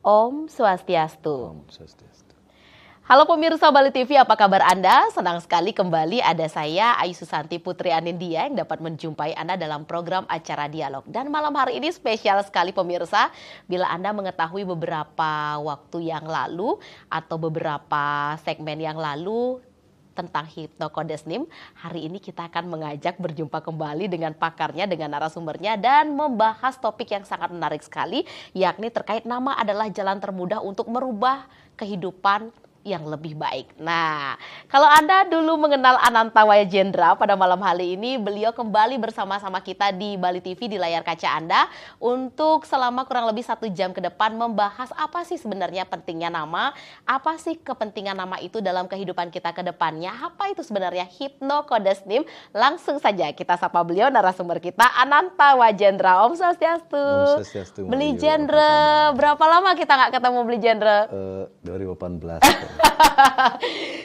Om Swastiastu. Om Swastiastu. Halo pemirsa Bali TV, apa kabar Anda? Senang sekali kembali ada saya, Ayu Susanti Putri Anindya, yang dapat menjumpai Anda dalam program acara Dialog. Dan malam hari ini spesial sekali pemirsa, bila Anda mengetahui beberapa waktu yang lalu atau beberapa segmen yang lalu tentang Hypnocodes-NIM, hari ini kita akan mengajak berjumpa kembali dengan pakarnya, dengan narasumbernya, dan membahas topik yang sangat menarik sekali, yakni terkait nama adalah jalan termudah untuk merubah kehidupan yang lebih baik. Nah, kalau Anda dulu mengenal Ananta Wajendra, pada malam hari ini beliau kembali bersama-sama kita di Bali TV di layar kaca Anda untuk selama kurang lebih 1 jam ke depan membahas apa sih sebenarnya pentingnya nama, apa sih kepentingan nama itu dalam kehidupan kita ke depannya, apa itu sebenarnya Hypnocodes-NIM. Langsung saja kita sapa beliau, narasumber kita Ananta Wajendra. Om Swastiastu. Om Swastiastu. Beli Jendra, berapa lama kita nggak ketemu Beli Jendra? 2018.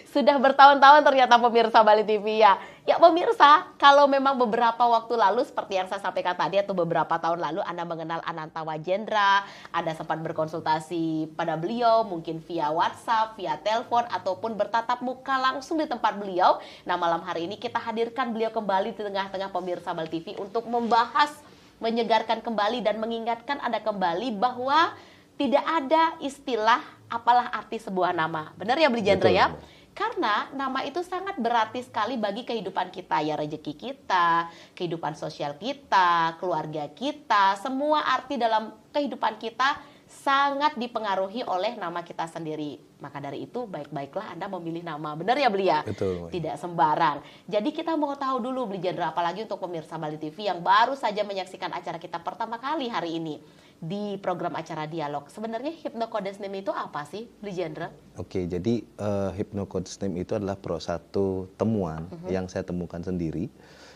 Sudah bertahun-tahun ternyata pemirsa Bali TV ya. Ya pemirsa, kalau memang beberapa waktu lalu seperti yang saya sampaikan tadi atau beberapa tahun lalu Anda mengenal Ananta Wajendra, Anda sempat berkonsultasi pada beliau mungkin via WhatsApp, via telepon ataupun bertatap muka langsung di tempat beliau. Nah, malam hari ini kita hadirkan beliau kembali di tengah-tengah pemirsa Bali TV untuk membahas, menyegarkan kembali dan mengingatkan Anda kembali bahwa tidak ada istilah apalah arti sebuah nama. Benar ya Beli Jendra ya? Karena nama itu sangat berarti sekali bagi kehidupan kita, ya rezeki kita, kehidupan sosial kita, keluarga kita, semua arti dalam kehidupan kita sangat dipengaruhi oleh nama kita sendiri. Maka dari itu baik-baiklah Anda memilih nama. Benar ya Beli ya? Betul. Tidak sembarang. Jadi kita mau tahu dulu Beli Jendra, apalagi untuk pemirsa Bali TV yang baru saja menyaksikan acara kita pertama kali hari ini di program acara Dialog. Sebenarnya Hypnocodes-NIM itu apa sih, Beli Jendra? Oke, jadi Hypnocodes-NIM itu adalah satu temuan yang saya temukan sendiri.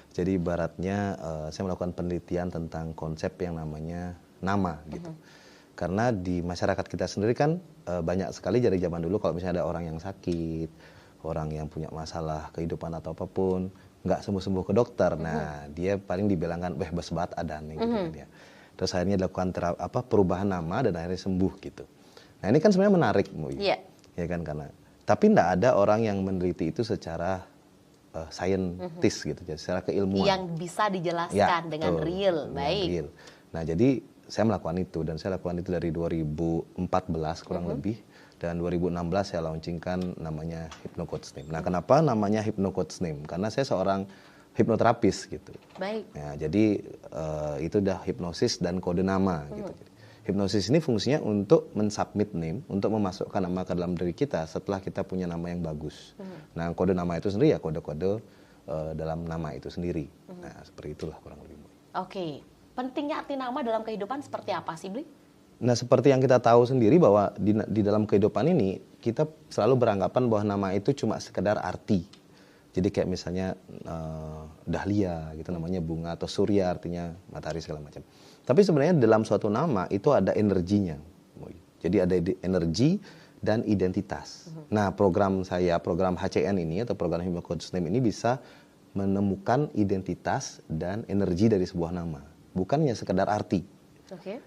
Jadi ibaratnya saya melakukan penelitian tentang konsep yang namanya nama gitu. Karena di masyarakat kita sendiri kan banyak sekali dari zaman dulu kalau misalnya ada orang yang sakit, orang yang punya masalah kehidupan atau apapun, nggak sembuh-sembuh ke dokter. Nah, dia paling dibilangkan, weh besbat adan gitu kan ya. Terus akhirnya dilakukan perubahan nama dan akhirnya sembuh gitu. Nah, ini kan sebenarnya menarik, Iya. Ya kan, karena tapi nggak ada orang yang meneliti itu secara saintis gitu, secara keilmuan. Yang bisa dijelaskan dengan real, baik. Real. Nah, jadi saya melakukan itu dan saya lakukan itu dari 2014 kurang lebih, dan 2016 saya launchingkan namanya Hypnocodes-NIM. Nah, kenapa namanya Hypnocodes-NIM? Karena saya seorang hipnoterapis gitu. Baik. Ya, jadi itu udah hipnosis dan kode nama gitu. Jadi, hipnosis ini fungsinya untuk mensubmit name, untuk memasukkan nama ke dalam diri kita setelah kita punya nama yang bagus. Nah, kode nama itu sendiri ya kode-kode dalam nama itu sendiri. Nah, seperti itulah kurang lebih. Oke. Pentingnya arti nama dalam kehidupan seperti apa sih, Bli? Nah, seperti yang kita tahu sendiri bahwa di dalam kehidupan ini kita selalu beranggapan bahwa nama itu cuma sekedar arti. Jadi kayak misalnya dahlia gitu namanya bunga, atau surya artinya matahari segala macam. Tapi sebenarnya dalam suatu nama itu ada energinya. Jadi ada energi dan identitas. Nah, program saya, program HCN ini atau program Hypnocodes-NIM ini bisa menemukan identitas dan energi dari sebuah nama, bukannya sekedar arti.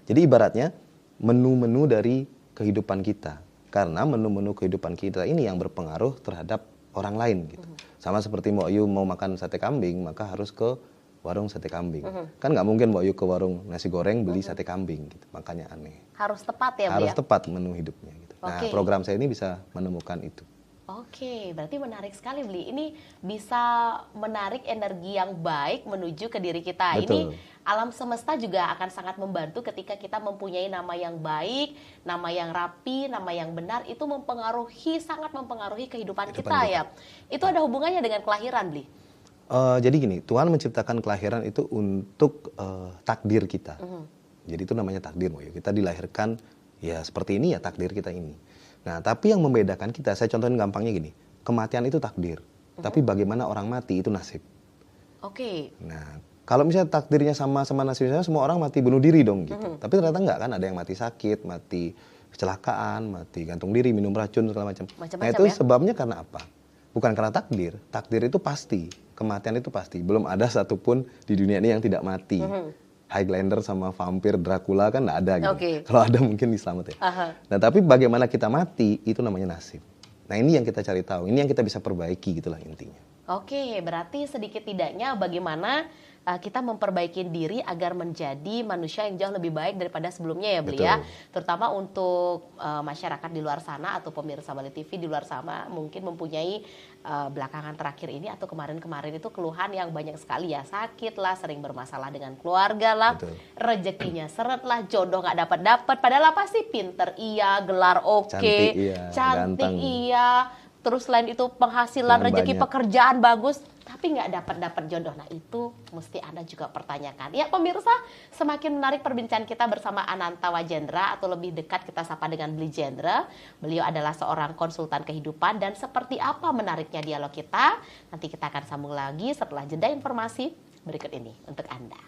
Jadi ibaratnya menu-menu dari kehidupan kita. Karena menu-menu kehidupan kita ini yang berpengaruh terhadap orang lain gitu. Sama seperti Mbak Yu mau makan sate kambing, maka harus ke warung sate kambing. Kan nggak mungkin Mbak Yu ke warung nasi goreng beli sate kambing gitu. Makanya aneh. Harus tepat ya, Harus ya? tepat menu hidupnya gitu. Nah, program saya ini bisa menemukan itu. Oke, berarti menarik sekali, Bli. Ini bisa menarik energi yang baik menuju ke diri kita. Betul. Ini alam semesta juga akan sangat membantu ketika kita mempunyai nama yang baik, nama yang rapi, nama yang benar, itu sangat mempengaruhi kehidupan kita ya. Itu ada hubungannya dengan kelahiran, Bli? Jadi gini, Tuhan menciptakan kelahiran itu untuk takdir kita. Jadi itu namanya takdir, Mbak Yu. Kita dilahirkan ya seperti ini ya takdir kita ini. Nah, tapi yang membedakan kita, saya contohin gampangnya gini, kematian itu takdir, tapi bagaimana orang mati itu nasib. Oke. Nah, kalau misalnya takdirnya sama nasibnya, semua orang mati bunuh diri dong gitu. Tapi ternyata enggak kan, ada yang mati sakit, mati kecelakaan, mati gantung diri, minum racun segala macam. Nah, itu ya? sebabnya karena apa? Bukan karena takdir. Takdir itu pasti, kematian itu pasti. Belum ada satupun di dunia ini yang tidak mati. Highlander sama vampir Dracula kan nggak ada gitu. Oke. Kalau ada mungkin diselamat ya. Aha. Nah tapi bagaimana kita mati itu namanya nasib. Nah ini yang kita cari tahu, ini yang kita bisa perbaiki gitulah intinya. Oke, berarti sedikit tidaknya bagaimana kita memperbaiki diri agar menjadi manusia yang jauh lebih baik daripada sebelumnya ya Beli ya. Terutama untuk masyarakat di luar sana atau pemirsa Bali TV di luar sana mungkin mempunyai belakangan terakhir ini atau kemarin-kemarin itu keluhan yang banyak sekali ya. Sakit lah, sering bermasalah dengan keluarga lah, rezekinya seret lah, jodoh nggak dapat-dapat. Padahal apa sih, pinter iya, gelar oke, cantik iya. Terus selain itu penghasilan, rezeki, pekerjaan bagus, tapi nggak dapat jodoh. Nah itu mesti Anda juga pertanyakan. Ya pemirsa, semakin menarik perbincangan kita bersama Ananta Wajendra atau lebih dekat kita sapa dengan Bli Jendra. Beliau adalah seorang konsultan kehidupan dan seperti apa menariknya dialog kita. Nanti kita akan sambung lagi setelah jeda informasi berikut ini untuk Anda.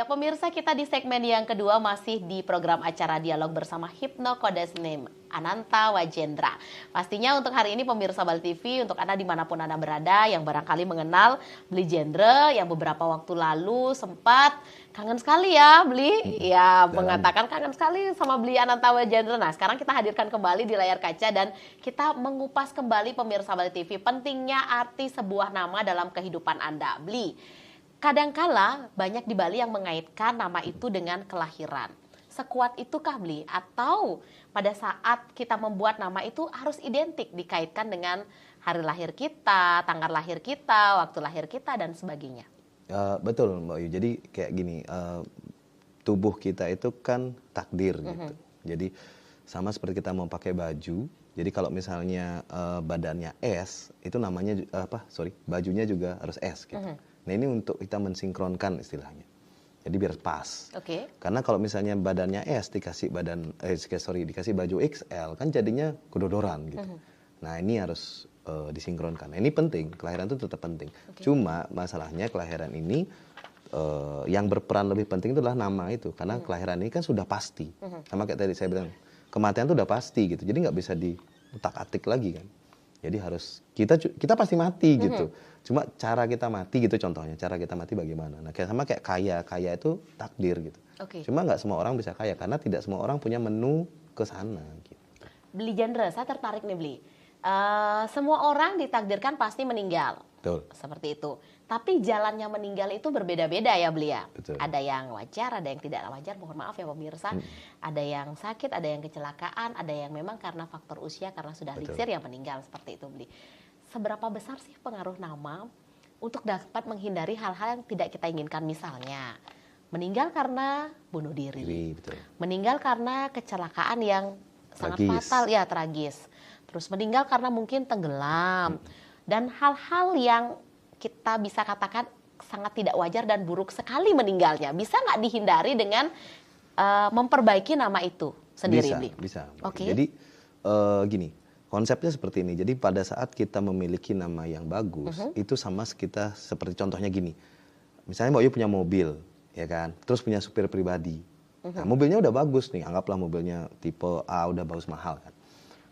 Pemirsa, kita di segmen yang kedua masih di program acara dialog bersama Hypnocodes Name Ananta Wajendra. Pastinya untuk hari ini pemirsa Bali TV, untuk Anda dimanapun Anda berada yang barangkali mengenal Bli Jendra yang beberapa waktu lalu sempat kangen sekali ya Bli, ya mengatakan kangen sekali sama Bli Ananta Wajendra. Nah sekarang kita hadirkan kembali di layar kaca dan kita mengupas kembali pemirsa Bali TV pentingnya arti sebuah nama dalam kehidupan Anda. Bli, kadangkala banyak di Bali yang mengaitkan nama itu dengan kelahiran. Sekuat itukah Bli? Atau pada saat kita membuat nama itu harus identik dikaitkan dengan hari lahir kita, tanggal lahir kita, waktu lahir kita, dan sebagainya? Betul Mbak Ayu, jadi kayak gini, tubuh kita itu kan takdir gitu. Jadi sama seperti kita mau pakai baju, jadi kalau misalnya badannya S, itu namanya bajunya juga harus S gitu. Nah ini untuk kita mensinkronkan istilahnya. Jadi biar pas. Karena kalau misalnya badannya S dikasih dikasih baju XL kan jadinya kedodoran gitu. Nah ini harus disinkronkan. Nah, ini penting, kelahiran itu tetap penting. Cuma masalahnya kelahiran ini yang berperan lebih penting itu adalah nama itu, karena kelahiran ini kan sudah pasti. Sama kayak tadi saya bilang, kematian itu udah pasti gitu. Jadi nggak bisa diutak-atik lagi kan. Jadi harus kita pasti mati gitu. Cuma cara kita mati gitu contohnya, cara kita mati bagaimana. Nah, kayak kaya itu takdir gitu. Cuma nggak semua orang bisa kaya karena tidak semua orang punya menu ke sana gitu. Bli Jandra, saya tertarik nih Bli. Semua orang ditakdirkan pasti meninggal. Betul. Seperti itu. Tapi jalannya meninggal itu berbeda-beda ya Bli ya. Betul. Ada yang wajar, ada yang tidak wajar. Mohon maaf ya pemirsa. Ada yang sakit, ada yang kecelakaan, ada yang memang karena faktor usia, karena sudah liksir yang meninggal. Seperti itu Bli. Seberapa besar sih pengaruh nama untuk dapat menghindari hal-hal yang tidak kita inginkan? Misalnya meninggal karena bunuh diri. Betul. Meninggal karena kecelakaan yang sangat fatal, ya tragis. Terus meninggal karena mungkin tenggelam. Dan hal-hal yang kita bisa katakan sangat tidak wajar dan buruk sekali meninggalnya. Bisa nggak dihindari dengan memperbaiki nama itu sendiri? Bisa. Jadi gini, konsepnya seperti ini. Jadi pada saat kita memiliki nama yang bagus, itu sama kita seperti contohnya gini. Misalnya Mbak Yu punya mobil, ya kan? Terus punya supir pribadi. Nah, mobilnya udah bagus nih, anggaplah mobilnya tipe A udah bagus mahal kan.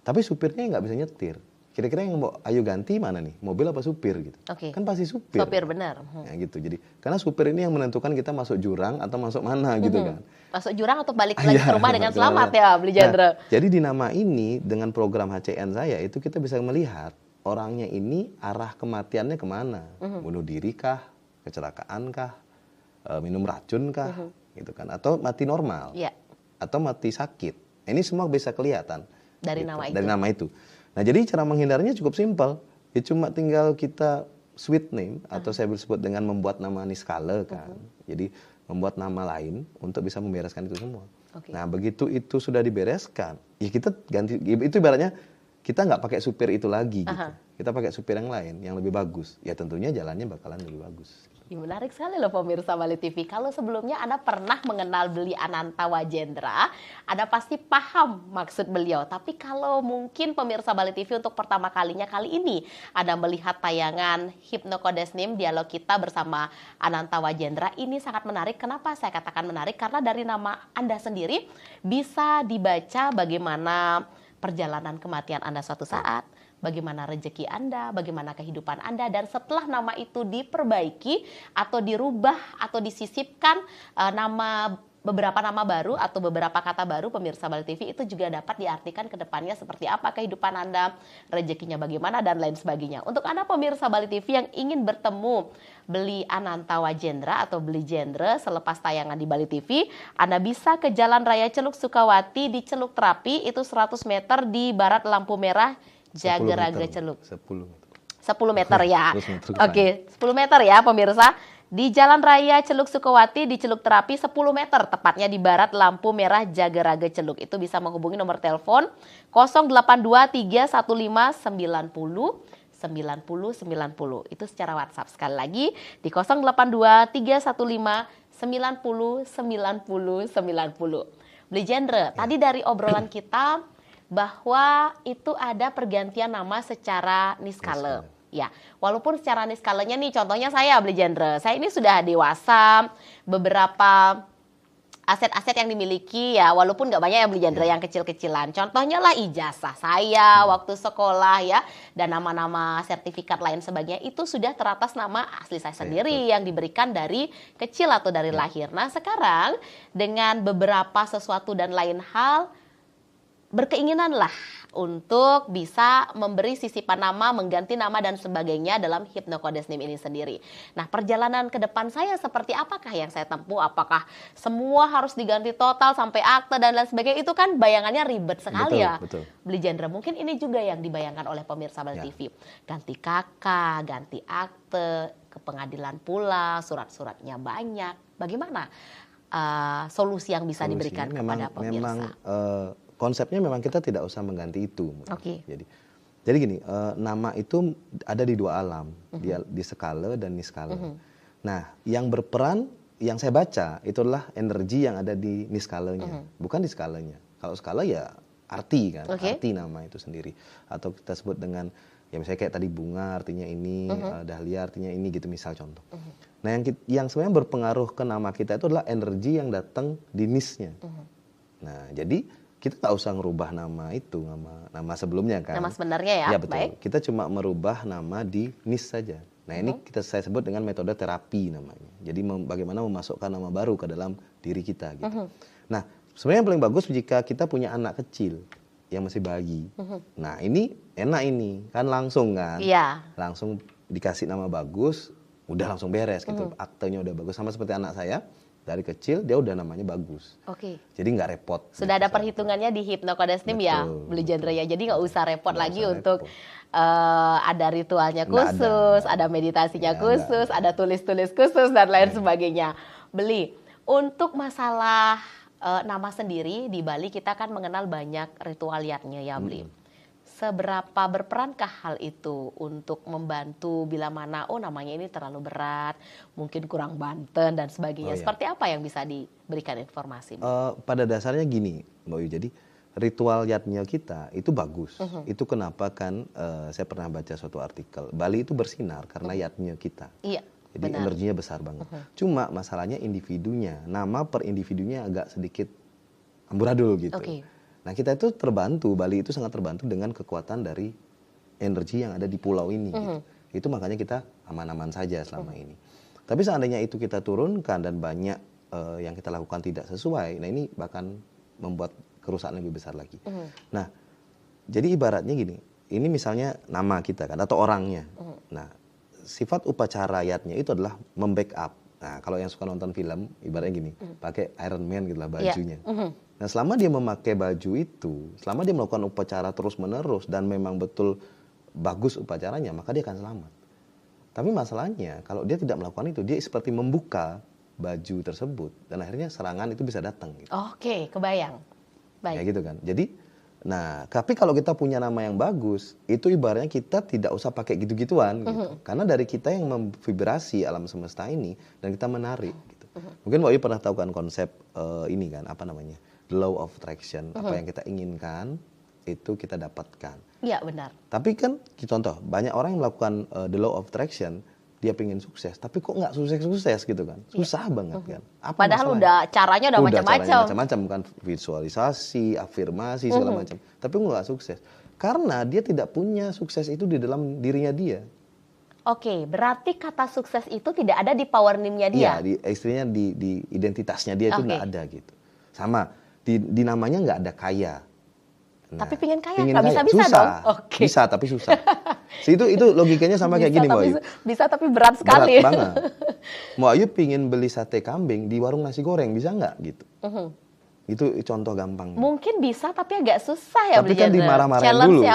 Tapi supirnya nggak bisa nyetir. Kira-kira yang mau Ayu ganti mana nih? Mobil apa supir gitu? Kan pasti supir. Supir benar. Ya gitu. Jadi karena supir ini yang menentukan kita masuk jurang atau masuk mana gitu kan. Masuk jurang atau balik lagi ke rumah dengan selamat ya Bli Jandra. Nah, jadi di nama ini dengan program HCN saya itu kita bisa melihat orangnya ini arah kematiannya kemana? Bunuh diri kah? Kecelakaan kah? Minum racun kah? Gitu kan? Atau mati normal? Atau mati sakit? Ini semua bisa kelihatan. Dari gitu, nama itu. Nah, jadi cara menghindarnya cukup simpel. Ya cuma tinggal kita sweet name atau saya sebut dengan membuat nama niskala kan. Jadi membuat nama lain untuk bisa membereskan itu semua. Nah, begitu itu sudah dibereskan, ya kita ganti. Itu ibaratnya kita nggak pakai supir itu lagi gitu. Kita pakai supir yang lain yang lebih bagus. Ya tentunya jalannya bakalan lebih bagus. Ya, menarik sekali loh pemirsa Bali TV. Kalau sebelumnya Anda pernah mengenal Bli Ananta Wajendra, Anda pasti paham maksud beliau. Tapi kalau mungkin pemirsa Bali TV untuk pertama kalinya kali ini Anda melihat tayangan Hipnokodesnim dialog kita bersama Ananta Wajendra, ini sangat menarik. Kenapa saya katakan menarik? Karena dari nama Anda sendiri bisa dibaca bagaimana perjalanan kematian Anda suatu saat, bagaimana rezeki Anda, bagaimana kehidupan Anda, dan setelah nama itu diperbaiki atau dirubah atau disisipkan beberapa nama baru atau beberapa kata baru, pemirsa Bali TV, itu juga dapat diartikan ke depannya seperti apa kehidupan Anda, rezekinya bagaimana, dan lain sebagainya. Untuk Anda pemirsa Bali TV yang ingin bertemu Bli Ananta Wajendra atau Bli Jandra selepas tayangan di Bali TV, Anda bisa ke Jalan Raya Celuk Sukawati di Celuk Terapi, itu 100 meter di barat lampu merah Jagaraga Celuk. 10 meter ya. 10 meter ya pemirsa. Di Jalan Raya Celuk Sukawati di Celuk Terapi 10 meter, tepatnya di barat lampu merah Jagaraga Celuk. Itu bisa menghubungi nomor telepon 082315909090. Itu secara WhatsApp. Sekali lagi di 082315909090. Bli Jandra, tadi dari obrolan kita bahwa itu ada pergantian nama secara niskala. Ya, walaupun secara niskalanya nih, contohnya saya Bli Jandra, saya ini sudah dewasa, beberapa aset-aset yang dimiliki ya, walaupun nggak banyak ya Bli Jandra, yang kecil-kecilan. Contohnya lah ijazah saya waktu sekolah ya, dan nama-nama sertifikat lain sebagainya itu sudah teratas nama asli saya sendiri yang diberikan dari kecil atau dari lahir. Nah sekarang dengan beberapa sesuatu dan lain hal, berkeinginan lah untuk bisa memberi sisipan nama, mengganti nama dan sebagainya dalam Hypnocodes Name ini sendiri. Nah, perjalanan ke depan saya seperti apakah yang saya tempuh? Apakah semua harus diganti total sampai akte dan lain sebagainya? Itu kan bayangannya ribet sekali ya. Betul. Beli genre, mungkin ini juga yang dibayangkan oleh pemirsa Bali TV. Ganti kakak, ganti akte, ke pengadilan pula, surat-suratnya banyak. Bagaimana solusi yang bisa diberikan kepada pemirsa? Memang konsepnya memang kita tidak usah mengganti itu. Oke. Jadi gini, nama itu ada di dua alam, di skala dan niskala. Nah, yang berperan, yang saya baca itu adalah energi yang ada di niskalanya, bukan di skalanya. Kalau skala ya arti kan, arti nama itu sendiri. Atau kita sebut dengan, ya misalnya kayak tadi bunga artinya ini, dahlia artinya ini gitu, misal contoh. Nah, yang sebenarnya berpengaruh ke nama kita itu adalah energi yang datang di nisnya. Nah, jadi kita nggak usah ngerubah nama itu, nama sebelumnya kan. Nama sebenarnya ya, ya betul. baik. Kita cuma merubah nama di nis saja. Nah, ini saya sebut dengan metode terapi namanya. Jadi bagaimana memasukkan nama baru ke dalam diri kita gitu. Nah, sebenarnya yang paling bagus jika kita punya anak kecil yang masih bayi. Nah, ini enak ini, kan langsung kan. Iya. Langsung dikasih nama bagus, udah langsung beres gitu. Aktenya udah bagus, sama seperti anak saya. Dari kecil dia udah namanya bagus. Oke. Jadi nggak repot. Sudah ada perhitungannya di Hypnocodes Name ya, Beli genre ya. Jadi nggak usah repot lagi untuk ada ritualnya khusus, ada meditasinya khusus, ada tulis-tulis khusus dan lain sebagainya. Beli. Untuk masalah nama sendiri di Bali kita kan mengenal banyak ritualiatnya ya, Beli. Seberapa berperankah hal itu untuk membantu bila mana namanya ini terlalu berat, mungkin kurang Banten dan sebagainya. Seperti apa yang bisa diberikan informasi? Pada dasarnya gini, Mbak Yu, jadi ritual yatnya kita itu bagus. Itu kenapa kan saya pernah baca suatu artikel, Bali itu bersinar karena yatnya kita. Iya. Jadi energinya besar banget. Cuma masalahnya individunya, nama per individunya agak sedikit amburadul gitu. Nah, kita itu terbantu, Bali itu sangat terbantu dengan kekuatan dari energi yang ada di pulau ini. Gitu. Itu makanya kita aman-aman saja selama ini. Tapi seandainya itu kita turunkan dan banyak yang kita lakukan tidak sesuai, nah ini bahkan membuat kerusakan lebih besar lagi. Nah, jadi ibaratnya gini, ini misalnya nama kita kan, atau orangnya. Nah, sifat upacara yatnya itu adalah membackup. Nah, kalau yang suka nonton film, ibaratnya gini, pakai Iron Man gitu lah bajunya. Nah, selama dia memakai baju itu, selama dia melakukan upacara terus-menerus dan memang betul bagus upacaranya, maka dia akan selamat. Tapi masalahnya, kalau dia tidak melakukan itu, dia seperti membuka baju tersebut dan akhirnya serangan itu bisa datang. Gitu. Oke, kebayang. Baik. Ya gitu kan. Jadi, nah, tapi kalau kita punya nama yang bagus, itu ibaratnya kita tidak usah pakai gitu-gituan. Gitu. Karena dari kita yang memvibrasi alam semesta ini dan kita menarik. Gitu. Mungkin Mbak Yu pernah tahu kan konsep ini kan, apa namanya? The law of attraction, apa yang kita inginkan itu kita dapatkan. Iya, benar. Tapi kan, contoh, banyak orang yang melakukan the law of attraction, dia pengen sukses, tapi kok nggak sukses-sukses gitu kan? Susah banget kan? Apa padahal udah caranya udah macam-macam. Macam-macam, bukan visualisasi, afirmasi segala macam. Tapi kok nggak sukses? Karena dia tidak punya sukses itu di dalam dirinya dia. Oke, berarti kata sukses itu tidak ada di power name-nya dia. Iya, istilahnya di identitasnya dia itu nggak ada gitu. Sama. Di namanya nggak ada kaya. Nah, tapi pengen kaya, nggak bisa-bisa dong. Okay. Bisa, tapi susah. Itu logikanya sama kayak gini, Mbak Ayu. Bisa, tapi berat sekali. Berat banget. Mbak Ayu pingin beli sate kambing di warung nasi goreng, bisa nggak gitu? Itu contoh gampang. Mungkin bisa, tapi agak susah ya. Tapi kan dimarah-marahin dulu.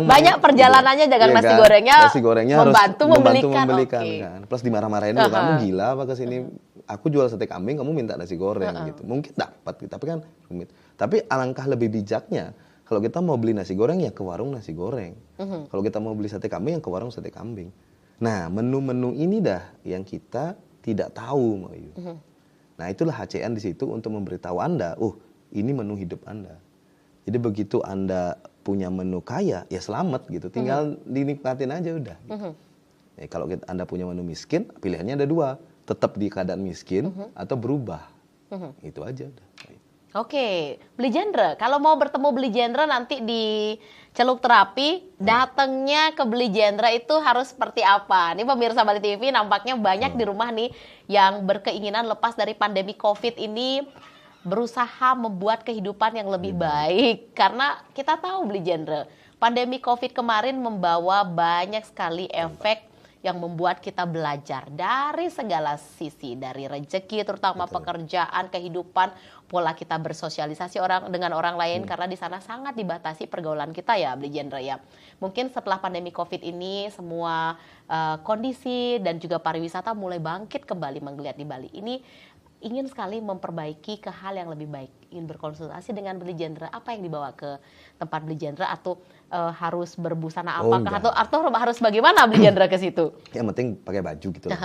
Banyak perjalanannya dagang nasi gorengnya. Nasi gorengnya membantu harus membelikan kan. Plus dimarah-marahin dulu, kamu gila apa kesini? Aku jual sate kambing, kamu minta nasi goreng gitu. Mungkin dapat, tapi kan rumit. Tapi alangkah lebih bijaknya, kalau kita mau beli nasi goreng ya ke warung nasi goreng. Kalau kita mau beli sate kambing ya ke warung sate kambing. Nah, menu-menu ini dah yang kita tidak tahu, Mbak Yu. Nah, itulah HCN di situ untuk memberitahu Anda, ini menu hidup Anda. Jadi begitu Anda punya menu kaya, ya selamat gitu. Tinggal dinikmatin aja udah. Gitu. Nah, kalau Anda punya menu miskin, pilihannya ada dua. Tetap di keadaan miskin atau berubah. Itu aja udah. Oke, Beli Genre. Kalau mau bertemu Beli Genre nanti di Celuk Terapi, datangnya ke Beli Genre itu harus seperti apa? Ini pemirsa Bali TV nampaknya banyak di rumah nih yang berkeinginan lepas dari pandemi COVID ini berusaha membuat kehidupan yang lebih baik. Karena kita tahu Beli Genre, pandemi COVID kemarin membawa banyak sekali efek yang membuat kita belajar dari segala sisi, dari rezeki, terutama pekerjaan, kehidupan, pola kita bersosialisasi dengan orang lain, karena di sana sangat dibatasi pergaulan kita ya, Beli Genre ya. Mungkin setelah pandemi COVID ini semua kondisi dan juga pariwisata mulai bangkit kembali menggeliat di Bali. Ini ingin sekali memperbaiki ke hal yang lebih baik, ingin berkonsultasi dengan Beli Genre, apa yang dibawa ke tempat Beli Genre, atau harus berbusana apakah, atau harus bagaimana Beli Genre ke situ? Yang penting pakai baju gitu loh.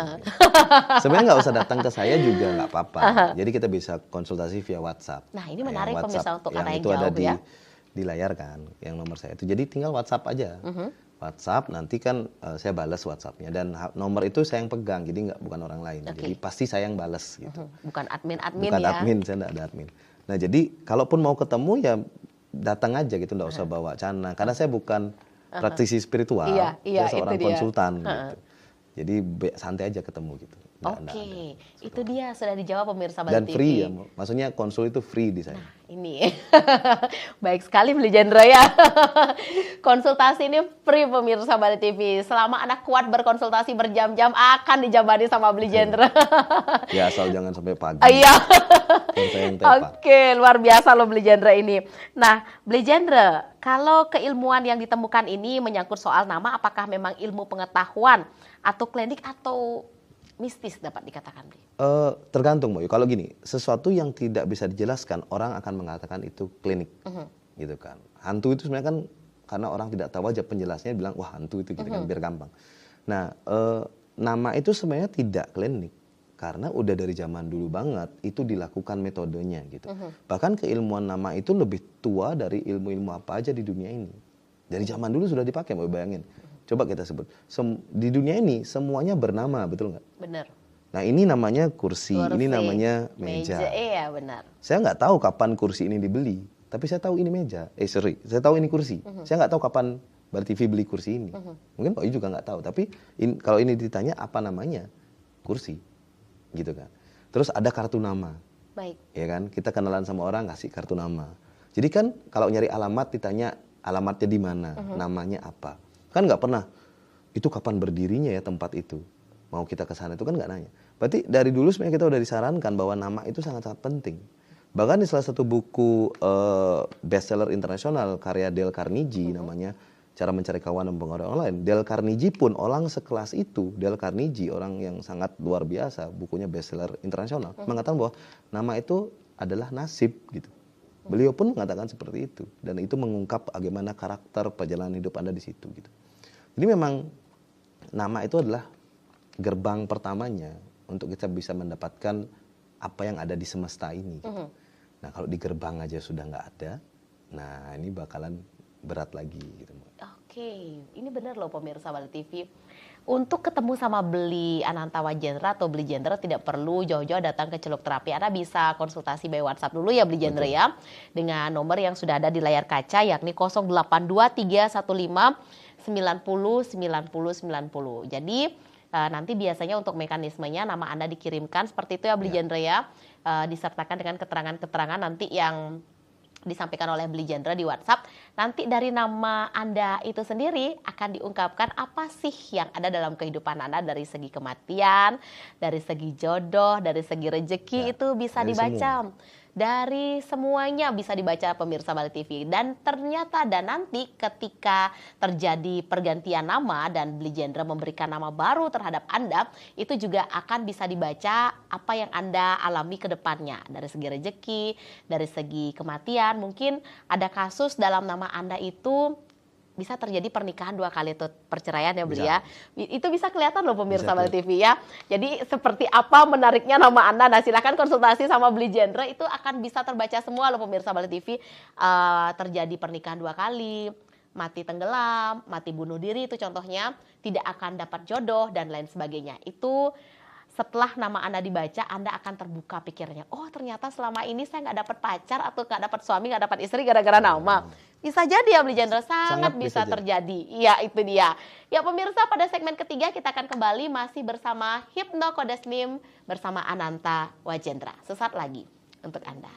Sebenarnya nggak usah datang ke saya juga nggak apa-apa. Jadi kita bisa konsultasi via WhatsApp. Nah ini menarik pemirsa untuk anak yang itu jauh ada ya. di layar kan, yang nomor saya itu. Jadi tinggal WhatsApp aja. WhatsApp, nanti kan saya balas WhatsAppnya, dan nomor itu saya yang pegang, jadi bukan orang lain. Jadi pasti saya yang balas gitu. Bukan admin bukan ya. Admin, saya nggak ada admin. Nah jadi kalaupun mau ketemu ya datang aja gitu, nggak usah bawa cana. Karena saya bukan praktisi spiritual, saya seorang konsultan gitu. Jadi santai aja ketemu gitu. Oke, itu dia sudah dijawab pemirsa Bali Dan TV. free ya, maksudnya konsul itu free di saya. Nah ini baik sekali Beli Genre ya. Konsultasi ini free pemirsa Bali TV. Selama Anda kuat berkonsultasi berjam-jam akan dijabani sama Beli Genre. Ya asal jangan sampai pagi. Iya. Oke, Oke, luar biasa loh Beli Genre ini. Nah, Beli Genre, kalau keilmuan yang ditemukan ini menyangkut soal nama, apakah memang ilmu pengetahuan atau klinik atau mistis dapat dikatakan, Beli? Tergantung, Boy. Kalau gini, sesuatu yang tidak bisa dijelaskan, orang akan mengatakan itu klinik, gitu kan. Hantu itu sebenarnya kan karena orang tidak tahu aja penjelasnya bilang wah hantu itu, gitu kan, biar gampang. Nah, nama itu sebenarnya tidak klinik karena udah dari zaman dulu banget itu dilakukan metodenya, gitu. Bahkan keilmuan nama itu lebih tua dari ilmu-ilmu apa aja di dunia ini. Dari zaman dulu sudah dipakai, Boy, bayangin. Coba kita sebut, di dunia ini semuanya bernama, betul nggak? Benar. Nah ini namanya kursi, ini namanya meja. Iya benar. Saya nggak tahu kapan kursi ini dibeli, tapi saya tahu ini meja. Saya tahu ini kursi. Saya nggak tahu kapan Bali TV beli kursi ini. Mungkin Pak Yu juga nggak tahu, tapi kalau ini ditanya apa namanya, kursi, gitu kan. Terus ada kartu nama. Baik. Ya kan, kita kenalan sama orang kasih kartu nama. Jadi kan kalau nyari alamat ditanya alamatnya di mana, namanya apa. Kan nggak pernah, itu kapan berdirinya ya tempat itu. Mau kita ke sana itu kan nggak nanya. Berarti dari dulu sebenarnya kita udah disarankan bahwa nama itu sangat-sangat penting. Bahkan di salah satu buku bestseller internasional karya Dale Carnegie namanya Cara Mencari Kawan dan Mempengaruhi Orang Lain. Dale Carnegie pun orang sekelas itu, Dale Carnegie orang yang sangat luar biasa, bukunya bestseller internasional, mengatakan bahwa nama itu adalah nasib gitu. Beliau pun mengatakan seperti itu, dan itu mengungkap bagaimana karakter perjalanan hidup Anda di situ gitu. Jadi memang nama itu adalah gerbang pertamanya untuk kita bisa mendapatkan apa yang ada di semesta ini gitu. Nah kalau di gerbang aja sudah nggak ada, nah ini bakalan berat lagi gitu. Oke, ini benar loh pemirsa Bali TV. Untuk ketemu sama Beli Ananta Wajendra atau Beli Genre tidak perlu jauh-jauh datang ke Celuk Terapi. Anda bisa konsultasi by WhatsApp dulu ya Beli Genre ya. Dengan nomor yang sudah ada di layar kaca yakni 082315 90 90 90. Jadi nanti biasanya untuk mekanismenya nama Anda dikirimkan seperti itu ya Beli Genre ya. Disertakan dengan keterangan-keterangan nanti yang disampaikan oleh Beli Genre di WhatsApp. Nanti dari nama Anda itu sendiri akan diungkapkan apa sih yang ada dalam kehidupan Anda dari segi kematian, dari segi jodoh, dari segi rezeki, itu bisa dibaca. Dari semuanya bisa dibaca pemirsa Bali TV. Dan ternyata nanti ketika terjadi pergantian nama dan Beli Genre memberikan nama baru terhadap Anda, itu juga akan bisa dibaca apa yang Anda alami ke depannya. Dari segi rezeki, dari segi kematian, mungkin ada kasus dalam nama Anda itu bisa terjadi pernikahan 2 kali itu perceraian ya Beli ya. Itu bisa kelihatan loh pemirsa Bali TV ya. Jadi seperti apa menariknya nama Anda. Nah silahkan konsultasi sama Beli Genre, itu akan bisa terbaca semua loh pemirsa Bali TV. Terjadi pernikahan 2 kali, mati tenggelam, mati bunuh diri itu contohnya, tidak akan dapat jodoh dan lain sebagainya. Itu setelah nama Anda dibaca, Anda akan terbuka pikirnya. Oh ternyata selama ini saya nggak dapat pacar atau nggak dapat suami, nggak dapat istri gara-gara nama. Bisa jadi ya Beli Genre, sangat bisa terjadi. Iya itu dia. Ya pemirsa, pada segmen ketiga kita akan kembali masih bersama Hipno Kodesnim bersama Ananta Wajendra. Sesaat lagi untuk Anda.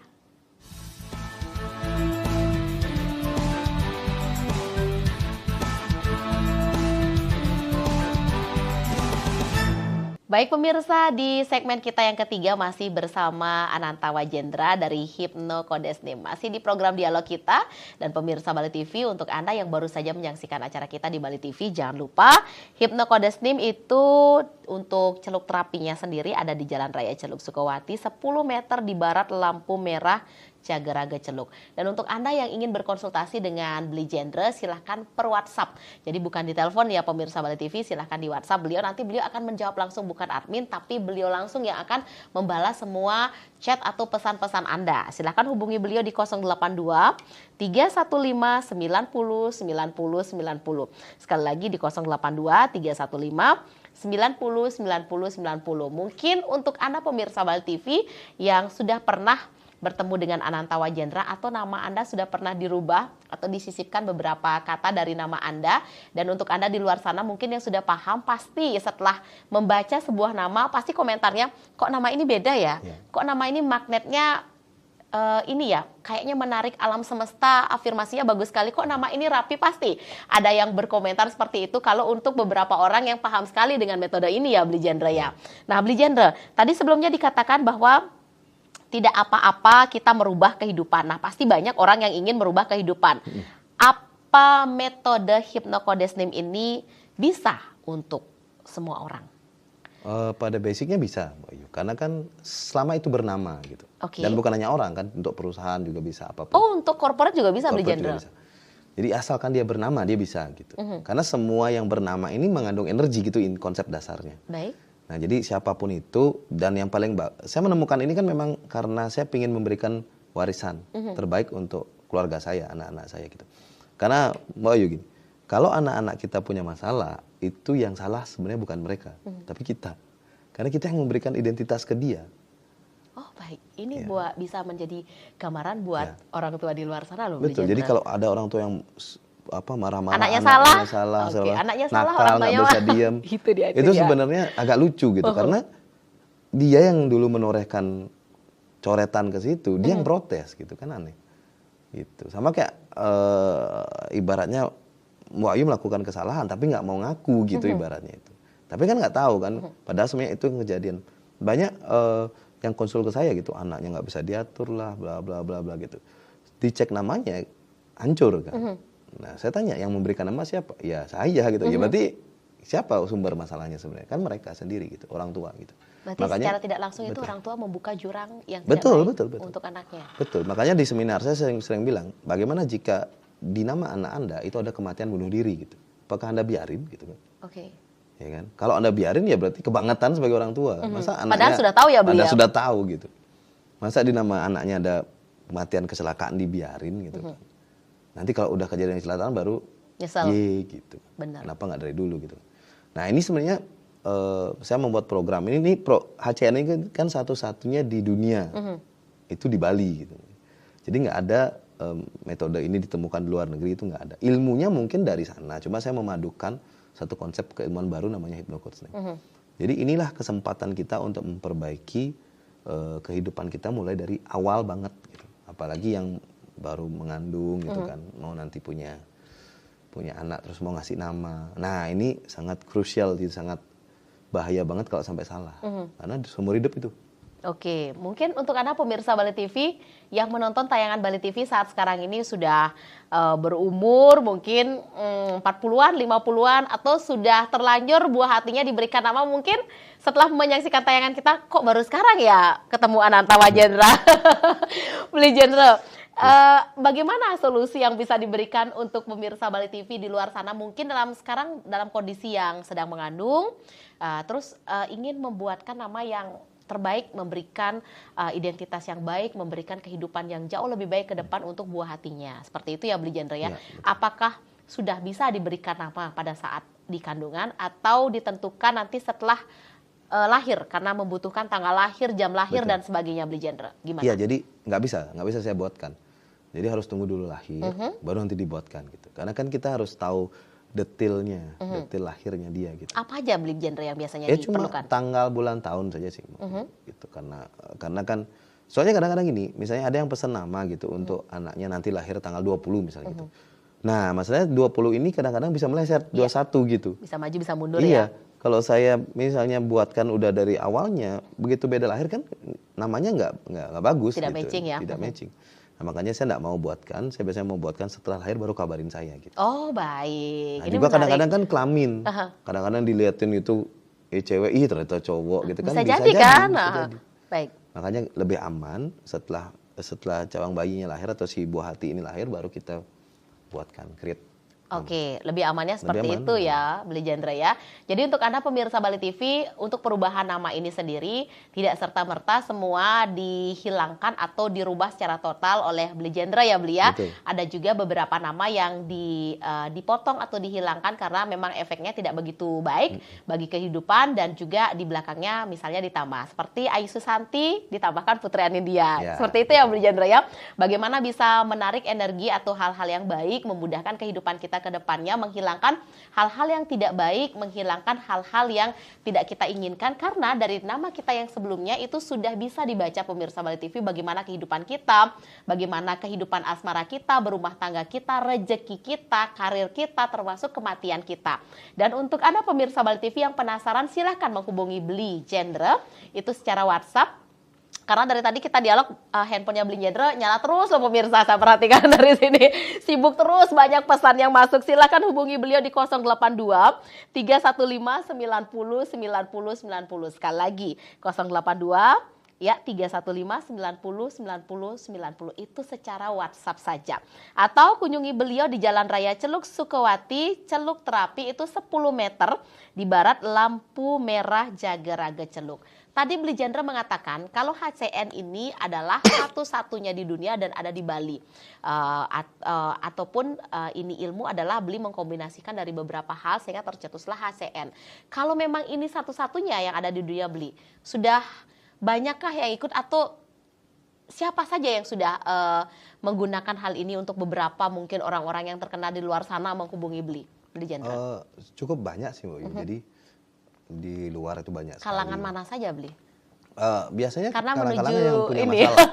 Baik pemirsa, di segmen kita yang ketiga masih bersama Ananta Wajendra dari Hypno Codesname. Masih di program dialog kita, dan pemirsa Bali TV, untuk Anda yang baru saja menyaksikan acara kita di Bali TV, jangan lupa Hypno Codesname itu untuk celuk terapinya sendiri ada di Jalan Raya Celuk Sukawati, 10 meter di barat lampu merah Cagaraga Celuk. Dan untuk Anda yang ingin berkonsultasi dengan Bli Jendra, silahkan per WhatsApp. Jadi bukan di telepon ya pemirsa Bali TV, silahkan di WhatsApp. Nanti beliau akan menjawab langsung, bukan admin, tapi beliau langsung yang akan membalas semua chat atau pesan-pesan Anda. Silahkan hubungi beliau di 082 315 90 90 90. Sekali lagi di 082 315 90 90 90. Mungkin untuk Anda pemirsa Bali TV yang sudah pernah bertemu dengan Ananta Wajendra atau nama Anda sudah pernah dirubah atau disisipkan beberapa kata dari nama Anda, dan untuk Anda di luar sana mungkin yang sudah paham, pasti setelah membaca sebuah nama pasti komentarnya, kok nama ini beda ya? Kok nama ini magnetnya ini ya, kayaknya menarik alam semesta, afirmasinya bagus sekali, kok nama ini rapi. Pasti ada yang berkomentar seperti itu kalau untuk beberapa orang yang paham sekali dengan metode ini ya Bli Jendra ya. Nah Bli Jendra, tadi sebelumnya dikatakan bahwa tidak apa-apa kita merubah kehidupan. Nah, pasti banyak orang yang ingin merubah kehidupan. Apa metode Hypno Codesname ini bisa untuk semua orang? Pada basicnya bisa, Mbak Ayu. Karena kan selama itu bernama gitu. Dan bukan hanya orang kan, untuk perusahaan juga bisa apapun. Oh, untuk corporate juga bisa Bli Jendra? Jadi asalkan dia bernama, dia bisa gitu. Karena semua yang bernama ini mengandung energi gitu, konsep dasarnya. Baik. Nah, jadi siapapun itu, dan yang paling saya menemukan ini kan memang karena saya ingin memberikan warisan terbaik untuk keluarga saya, anak-anak saya gitu. Karena Mbak Ayu gini, kalau anak-anak kita punya masalah, itu yang salah sebenarnya bukan mereka, tapi kita. Karena kita yang memberikan identitas ke dia. Oh baik, ini bisa menjadi gambaran buat orang tua di luar sana loh. Betul, jadi kalau ada orang tua yang marah-marah, anaknya salah, nakal, nggak bisa diem, itu sebenarnya agak lucu gitu, karena dia yang dulu menorehkan coretan ke situ, dia yang protes gitu, kan aneh gitu. Sama kayak ibaratnya Mbak Ayu melakukan kesalahan tapi nggak mau ngaku gitu, ibaratnya itu, tapi kan nggak tahu kan, padahal sebenarnya itu kejadian. Banyak yang konsul ke saya gitu, anaknya nggak bisa diatur lah, bla bla bla bla gitu, dicek namanya hancur kan. Nah, saya tanya, yang memberikan nama siapa? Ya saya gitu. Ya berarti siapa sumber masalahnya sebenarnya? Kan mereka sendiri gitu, orang tua gitu. Berarti makanya, secara tidak langsung itu orang tua membuka jurang yang tidak baik untuk anaknya. Betul. Makanya di seminar saya sering bilang, bagaimana jika di nama anak Anda itu ada kematian bunuh diri gitu? Apakah Anda biarin gitu kan? Ya kan? Kalau Anda biarin ya berarti kebangetan sebagai orang tua. Masa anaknya, padahal sudah tahu ya beliau. Anda sudah tahu gitu. Masa di nama anaknya ada kematian kecelakaan dibiarin gitu kan? Nanti kalau udah kejadian kecelakaan baru nyesel gitu. Benar. Kenapa nggak dari dulu gitu. Nah ini sebenarnya saya membuat program ini HCN ini kan satu-satunya di dunia itu di Bali gitu. Jadi nggak ada metode ini ditemukan di luar negeri, itu nggak ada. Ilmunya mungkin dari sana, cuma saya memadukan satu konsep keilmuan baru namanya Hypno Codesname. Jadi inilah kesempatan kita untuk memperbaiki kehidupan kita mulai dari awal banget gitu. Apalagi yang baru mengandung gitu kan, mau nanti punya anak terus mau ngasih nama. Nah ini sangat krusial, sangat bahaya banget kalau sampai salah, karena seumur hidup itu. Oke, mungkin untuk Anda pemirsa Bali TV yang menonton tayangan Bali TV saat sekarang ini sudah berumur mungkin 40-an, 50-an, atau sudah terlanjur buah hatinya diberikan nama, mungkin setelah menyaksikan tayangan kita, kok baru sekarang ya ketemu Ananta Wajendra, Bli Jendra. Bagaimana solusi yang bisa diberikan untuk pemirsa Bali TV di luar sana, mungkin sekarang dalam kondisi yang sedang mengandung, terus ingin membuatkan nama yang terbaik, memberikan identitas yang baik, memberikan kehidupan yang jauh lebih baik ke depan untuk buah hatinya. Seperti itu ya Bli Jendra ya. Apakah sudah bisa diberikan nama pada saat di kandungan atau ditentukan nanti setelah lahir karena membutuhkan tanggal lahir, jam lahir dan sebagainya Bli Jendra? Gimana? Iya, jadi nggak bisa saya buatkan. Jadi harus tunggu dulu lahir, baru nanti dibuatkan gitu. Karena kan kita harus tahu detailnya, detail lahirnya dia gitu. Apa aja Bli Jendra yang biasanya Cuma diperlukan? tanggal, bulan, tahun saja sih. Gitu. Karena kan soalnya kadang-kadang gini, misalnya ada yang pesan nama gitu untuk anaknya nanti lahir tanggal 20 misalnya gitu. Nah, masalahnya 20 ini kadang-kadang bisa meleset 21 gitu. Bisa maju, bisa mundur ya. kalau saya misalnya buatkan udah dari awalnya, begitu beda lahir kan namanya nggak bagus Tidak gitu. matching ya? Tidak matching. Nah, makanya saya nggak mau buatkan, saya biasanya mau buatkan setelah lahir baru kabarin saya gitu. Oh, baik. Nah, Ini juga menarik. kadang-kadang kan kelamin. Aha. Kadang-kadang diliatin itu cewek, ternyata cowok gitu kan. Bisa jadi kan? bisa Aha. jadi. Baik. Makanya lebih aman setelah cawang bayinya lahir atau si buah hati ini lahir baru kita buatkan create. Oke, lebih amannya seperti aman. itu ya, Beli Jandra ya. Jadi untuk Anda pemirsa Bali TV, untuk perubahan nama ini sendiri tidak serta-merta semua dihilangkan atau dirubah secara total oleh Beli Jandra ya, Beli ya. Betul. Ada juga beberapa nama yang dipotong atau dihilangkan karena memang efeknya tidak begitu baik bagi kehidupan dan juga di belakangnya misalnya ditambah. Seperti Ayu Susanti ditambahkan Putri Anindya. Ya. Seperti itu ya, Beli Jandra ya. Bagaimana bisa menarik energi atau hal-hal yang baik, memudahkan kehidupan kita ke depannya, menghilangkan hal-hal yang tidak baik, menghilangkan hal-hal yang tidak kita inginkan, karena dari nama kita yang sebelumnya itu sudah bisa dibaca pemirsa Bali TV bagaimana kehidupan kita, bagaimana kehidupan asmara kita, berumah tangga kita, rejeki kita, karir kita, termasuk kematian kita. Dan untuk Anda pemirsa Bali TV yang penasaran, silahkan menghubungi Beli Jandra itu secara WhatsApp. Karena dari tadi kita dialog, handphonenya Beli Jandra nyala terus loh pemirsa, saya perhatikan dari sini. Sibuk terus, banyak pesan yang masuk. Silakan hubungi beliau di 082 315 90 90 90. Sekali lagi, 082 ya 315 90 90 90 itu secara WhatsApp saja. Atau kunjungi beliau di Jalan Raya Celuk Sukawati, Celuk Terapi itu 10 meter di barat lampu merah Jagaraga Celuk. Tadi Beli Jandra mengatakan kalau HCN ini adalah satu-satunya di dunia dan ada di Bali. Ataupun ini ilmu adalah Beli mengkombinasikan dari beberapa hal sehingga tercetuslah HCN. Kalau memang ini satu-satunya yang ada di dunia Beli, sudah banyakkah yang ikut atau siapa saja yang sudah menggunakan hal ini untuk beberapa mungkin orang-orang yang terkenal di luar sana menghubungi Beli Jandra? Cukup banyak sih, Bu. Jadi di luar itu banyak sekali. Kalangan mana saja, Beli? Biasanya Karena kalangan menuju yang punya ini. masalah.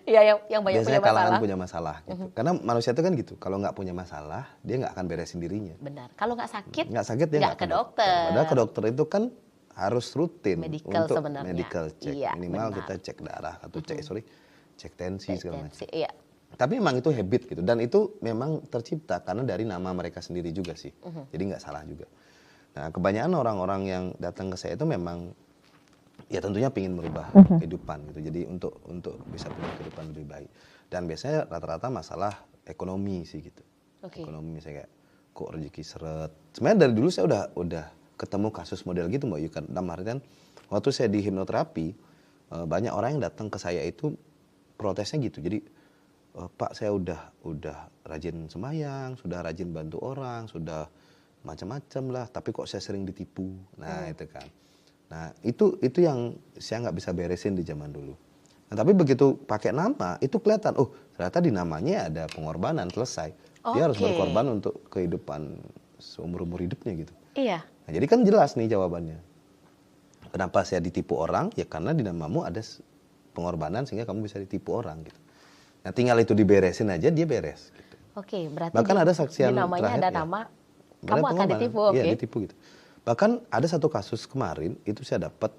Iya, yang banyak Biasanya punya kalangan masalah. punya masalah gitu. Karena manusia itu kan gitu. Kalau nggak punya masalah, dia nggak akan beresin dirinya. Benar. Kalau nggak sakit, Nggak sakit dia nggak ke dokter. Padahal ke dokter itu kan harus rutin Medical untuk sebenarnya. medical check. Iya, Minimal benar. kita cek darah atau cek tensi segala macam. Iya. Tapi memang itu habit gitu, dan itu memang tercipta karena dari nama mereka sendiri juga sih. Jadi nggak salah juga. Nah, kebanyakan orang-orang yang datang ke saya itu memang ya tentunya ingin merubah kehidupan gitu. Jadi untuk bisa punya kehidupan lebih baik. Dan biasanya rata-rata masalah ekonomi sih gitu. Oke. Ekonomi misalnya kayak kok rezeki seret. Sebenarnya dari dulu saya udah ketemu kasus model gitu, Mbak Yukan. Dalam artian waktu saya di hipnoterapi, banyak orang yang datang ke saya itu protesnya gitu. Jadi Pak, saya udah rajin sembahyang, sudah rajin bantu orang, sudah macam-macam lah, tapi kok saya sering ditipu. Nah, itu kan. Nah, itu yang saya nggak bisa beresin di zaman dulu. Nah, tapi begitu pakai nama, itu kelihatan, oh ternyata di namanya ada pengorbanan, selesai. Dia harus berkorban untuk kehidupan seumur-umur hidupnya gitu. Iya. Nah, jadi kan jelas nih jawabannya. Kenapa saya ditipu orang? Ya karena di namamu ada pengorbanan sehingga kamu bisa ditipu orang gitu. Nah, tinggal itu diberesin aja, dia beres. Gitu. Oke, berarti Bahkan ada saksian di namanya terakhir, ada ya. nama, Ada kamu akan pengorbanan. ditipu, Iya, oke. ditipu gitu. Bahkan ada satu kasus kemarin, itu saya dapat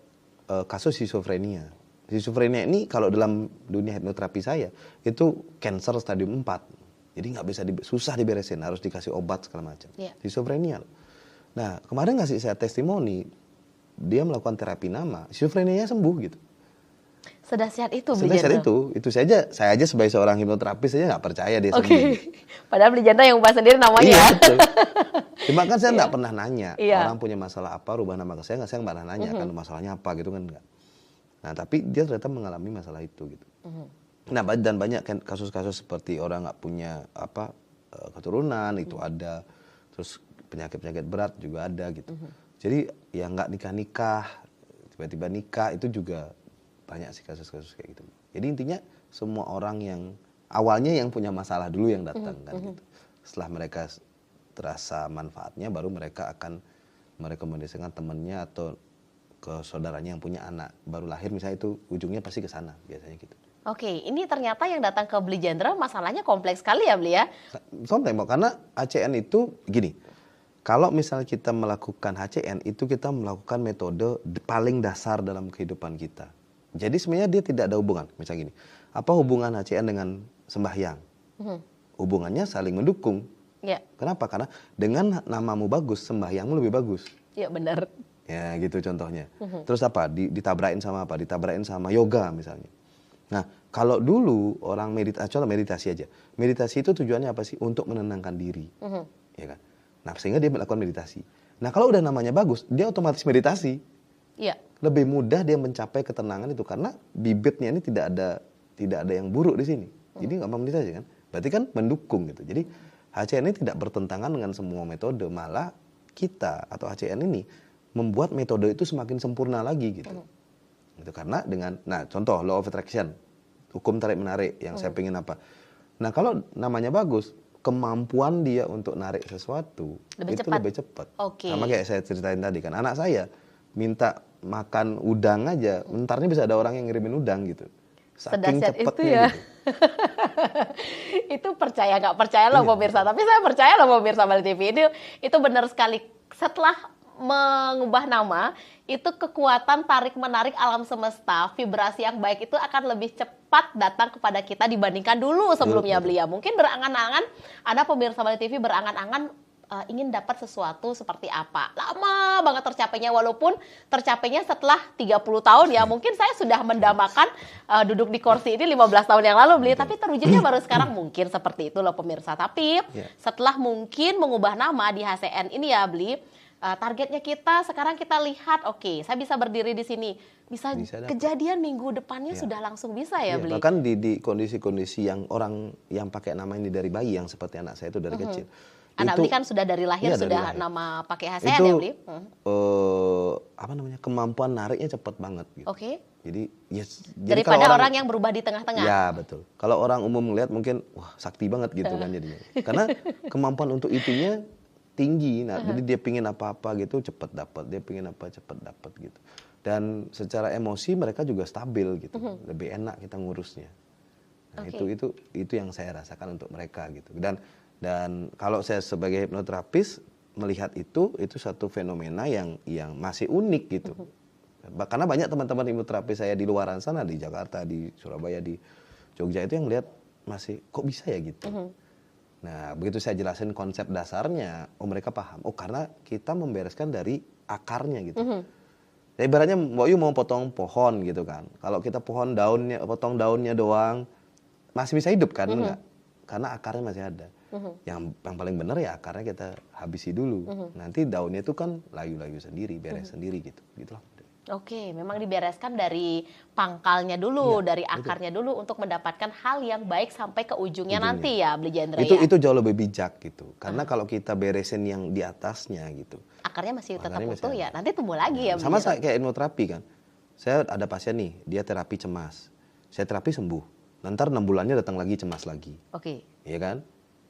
kasus schizophrenia. Schizophrenia ini kalau dalam dunia hipnoterapi saya, itu cancer stadium 4. Jadi nggak bisa, susah diberesin, harus dikasih obat segala macam. Iya. Schizophrenia. Nah, kemarin ngasih saya testimoni, dia melakukan terapi nama, schizophrenia sembuh gitu. Sedahsyat itu Beli Sedahsyat Jandra. itu saya aja sebagai seorang hipnoterapis saya nggak percaya dia sembuh. Oke. Padahal Beli Jandra yang ubah sendiri namanya. Iya, Ya. betul. Cuma kan saya nggak pernah nanya, Iya. orang punya masalah apa, rubah nama ke saya nggak pernah nanya kan masalahnya apa gitu kan nggak. Nah, tapi dia ternyata mengalami masalah itu gitu. Nah, dan banyak kan kasus-kasus seperti orang nggak punya keturunan itu ada, terus penyakit-penyakit berat juga ada gitu. Jadi ya nggak nikah-nikah, tiba-tiba nikah itu juga banyak sih kasus-kasus kayak gitu. Jadi intinya semua orang yang awalnya yang punya masalah dulu yang datang kan gitu. Setelah mereka terasa manfaatnya, baru mereka akan merekomendasikan temannya atau ke saudaranya yang punya anak baru lahir, misalnya itu ujungnya pasti ke sana biasanya gitu. Oke, ini ternyata yang datang ke Beli Jandra masalahnya kompleks sekali ya Beli ya. Sometimes karena ACN itu gini, Kalau misalnya kita melakukan HCN, itu kita melakukan metode paling dasar dalam kehidupan kita. Jadi sebenarnya dia tidak ada hubungan. Misalnya gini, apa hubungan HCN dengan sembahyang? Hubungannya saling mendukung. Ya, Kenapa? Karena dengan namamu bagus, sembahyangmu lebih bagus. ya benar. Ya gitu contohnya. Terus apa? Ditabrakin sama apa? Ditabrakin sama yoga misalnya. Nah, kalau dulu orang contoh meditasi aja. Meditasi itu tujuannya apa sih? Untuk menenangkan diri. Ya kan? Nah, sehingga dia melakukan meditasi. Nah, kalau udah namanya bagus, dia otomatis meditasi. Iya. Lebih mudah dia mencapai ketenangan itu karena bibitnya ini tidak ada yang buruk di sini. Jadi nggak mau meditasi kan? Berarti kan mendukung gitu. Jadi HCN ini tidak bertentangan dengan semua metode, malah kita atau HCN ini membuat metode itu semakin sempurna lagi gitu. Itu karena contoh law of attraction, hukum tarik menarik yang saya pengen apa. Nah, kalau namanya bagus, kemampuan dia untuk narik sesuatu lebih cepat. Oke. Sama kayak saya ceritain tadi kan, anak saya minta makan udang aja, entarnya bisa ada orang yang ngirimin udang gitu. Saking Sedahsyat itu cepetnya ya. gitu. Itu percaya nggak percaya loh pemirsa, tapi saya percaya loh pemirsa Bali TV. Itu benar sekali. Setelah mengubah nama, itu kekuatan tarik menarik alam semesta, vibrasi yang baik itu akan lebih cepat datang kepada kita dibandingkan dulu sebelumnya beliau. Mungkin berangan-angan, ada pemirsa Bali TV berangan-angan ingin dapat sesuatu seperti apa. Lama banget tercapainya, walaupun tercapainya setelah 30 tahun ya. Mungkin saya sudah mendamakan duduk di kursi ini 15 tahun yang lalu beli, tapi terwujudnya baru sekarang. Mungkin seperti itu loh pemirsa. Tapi setelah mungkin mengubah nama di HCN ini ya beli, targetnya kita sekarang kita lihat, oke, saya bisa berdiri di sini, bisa kejadian minggu depannya sudah langsung bisa ya beli. Bahkan di kondisi-kondisi yang orang yang pakai nama ini dari bayi, yang seperti anak saya itu dari kecil. Anak beli kan sudah dari lahir sudah nama pakai HCN ya beli. Kemampuan nariknya cepat banget gitu. Oke. Jadi daripada orang yang berubah di tengah-tengah. Ya betul. Kalau orang umum melihat mungkin wah sakti banget gitu kan jadinya. Karena kemampuan untuk itunya tinggi. Nah, jadi dia pingin apa-apa gitu cepat dapat, dia pingin apa cepat dapat gitu. Dan secara emosi mereka juga stabil gitu. Lebih enak kita ngurusnya. Nah, itu yang saya rasakan untuk mereka gitu. Dan kalau saya sebagai hipnoterapis melihat itu satu fenomena yang masih unik gitu. Karena banyak teman-teman hipnoterapis saya di luaran sana, di Jakarta, di Surabaya, di Jogja itu yang lihat masih kok bisa ya gitu. Nah, begitu saya jelasin konsep dasarnya, mereka paham. Karena kita membereskan dari akarnya gitu. Ya, ibaratnya Mbak Yu mau potong pohon gitu kan. Kalau kita potong daunnya doang, masih bisa hidup kan? Enggak. Karena akarnya masih ada. Yang paling benar ya akarnya kita habisi dulu. Nanti daunnya itu kan layu-layu sendiri, beres sendiri gitu. Gitulah. Oke, memang dibereskan dari pangkalnya dulu, dari akarnya dulu untuk mendapatkan hal yang baik sampai ke ujungnya nanti ya, Beli Jendra ya. Itu jauh lebih bijak gitu. Karena kalau kita beresin yang di atasnya gitu. Akarnya masih tetap utuh ya, nanti tumbuh lagi ya. Sama kayak hipnoterapi kan. Saya ada pasien nih, dia terapi cemas. Saya terapi sembuh. Nanti 6 bulannya datang lagi cemas lagi. Oke. Iya kan?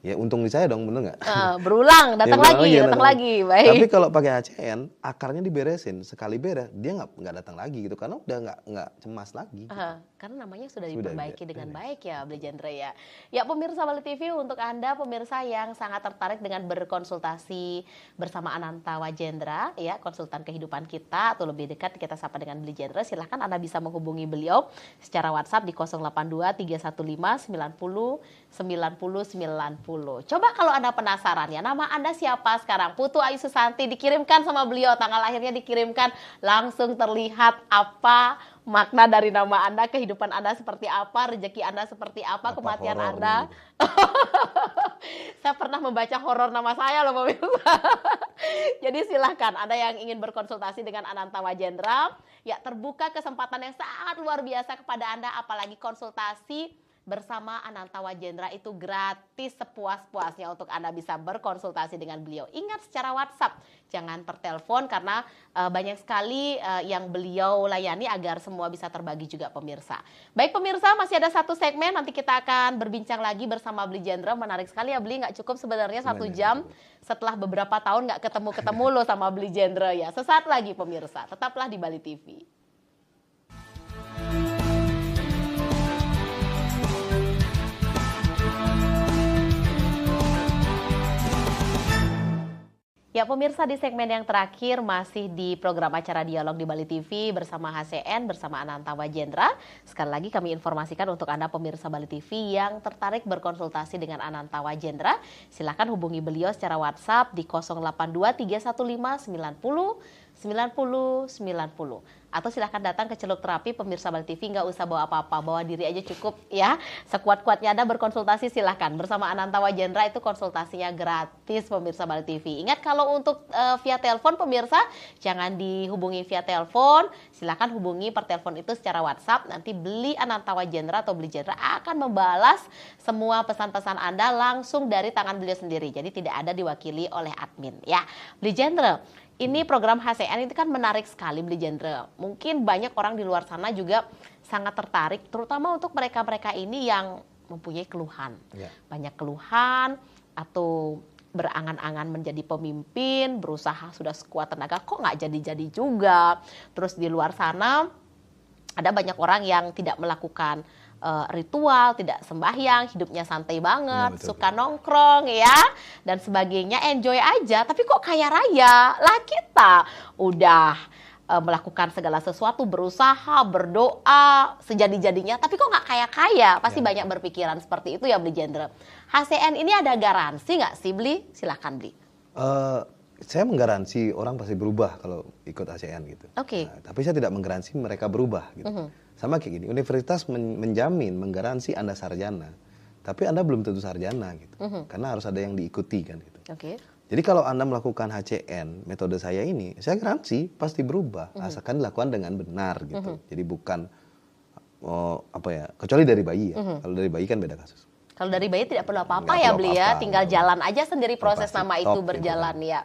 Ya untung di saya dong, bener nggak? Berulang, datang lagi, baik. Tapi kalau pakai HCN, akarnya diberesin, sekali beres, dia nggak datang lagi gitu, karena udah nggak cemas lagi. Gitu. Karena namanya sudah diperbaiki dengan baik ya, Beli Jendra ya. Ya pemirsa Bali TV, untuk Anda pemirsa yang sangat tertarik dengan berkonsultasi bersama Ananta Wajendra, ya konsultan kehidupan kita, atau lebih dekat kita sapa dengan Beli Jendra, silahkan Anda bisa menghubungi beliau secara WhatsApp di 082 315 90 90 90. Coba kalau Anda penasaran ya, nama Anda siapa sekarang? Putu Ayu Susanti, dikirimkan sama beliau, tanggal lahirnya dikirimkan, langsung terlihat apa makna dari nama Anda, kehidupan Anda seperti apa, rezeki Anda seperti apa, kematian Anda. Saya pernah membaca horor nama saya loh pemirsa. Jadi silahkan Anda yang ingin berkonsultasi dengan Ananta Wajendra, ya terbuka kesempatan yang sangat luar biasa kepada Anda, apalagi konsultasi bersama Ananta Wajendra itu gratis sepuas-puasnya untuk Anda bisa berkonsultasi dengan beliau. Ingat secara WhatsApp, jangan per telepon karena banyak sekali yang beliau layani agar semua bisa terbagi juga pemirsa. Baik pemirsa, masih ada satu segmen, nanti kita akan berbincang lagi bersama Beli Jendra. Menarik sekali ya Beli, nggak cukup sebenarnya 1 jam setelah beberapa tahun nggak ketemu loh sama Beli Jendra ya. Sesaat lagi pemirsa, tetaplah di Bali TV. Ya pemirsa, di segmen yang terakhir masih di program acara Dialog di Bali TV bersama HCN, bersama Ananta Wajendra. Sekali lagi kami informasikan untuk Anda pemirsa Bali TV yang tertarik berkonsultasi dengan Ananta Wajendra. Silakan hubungi beliau secara WhatsApp di 082315909090. Atau silahkan datang ke Celuk Terapi pemirsa Bali TV, nggak usah bawa apa-apa, bawa diri aja cukup ya. Sekuat-kuatnya Anda berkonsultasi silahkan. Bersama Ananta Wajendra itu konsultasinya gratis pemirsa Bali TV. Ingat kalau untuk via telepon pemirsa, jangan dihubungi via telepon, silahkan hubungi per telepon itu secara WhatsApp. Nanti Beli Ananta Wajendra atau Beli Jendra akan membalas semua pesan-pesan Anda langsung dari tangan beliau sendiri. Jadi tidak ada diwakili oleh admin ya. Beli Jendra, ini program HCN itu kan menarik sekali Beli Jendra. Mungkin banyak orang di luar sana juga sangat tertarik, terutama untuk mereka-mereka ini yang mempunyai keluhan. Ya. Banyak keluhan atau berangan-angan menjadi pemimpin, berusaha sudah sekuat tenaga, kok nggak jadi-jadi juga. Terus di luar sana ada banyak orang yang tidak melakukan ritual, tidak sembahyang, hidupnya santai banget, Ya, betul, suka nongkrong ya, dan sebagainya, enjoy aja, tapi kok kaya raya. Lah kita udah melakukan segala sesuatu, berusaha, berdoa, sejadi-jadinya, tapi kok nggak kaya-kaya. Pasti Ya. banyak berpikiran seperti itu ya Beli Jendra. HCN ini ada garansi nggak sih Beli? Silahkan Beli. Saya menggaransi orang pasti berubah kalau ikut ACN gitu. Oke. Nah, tapi saya tidak menggaransi mereka berubah gitu. Sama kayak gini, universitas menjamin, menggaransi Anda sarjana, tapi Anda belum tentu sarjana gitu. Karena harus ada yang diikuti kan gitu. Oke. Jadi kalau Anda melakukan HCN, metode saya ini, saya garansi pasti berubah, asalkan dilakukan dengan benar gitu. Jadi bukan kecuali dari bayi ya. Kalau dari bayi kan beda kasus. Kalau dari bayi tidak perlu apa-apa Nggak ya perlu Beli ya, apa-apa, tinggal nggak jalan aja sendiri proses pasti nama top itu gitu berjalan kan. ya.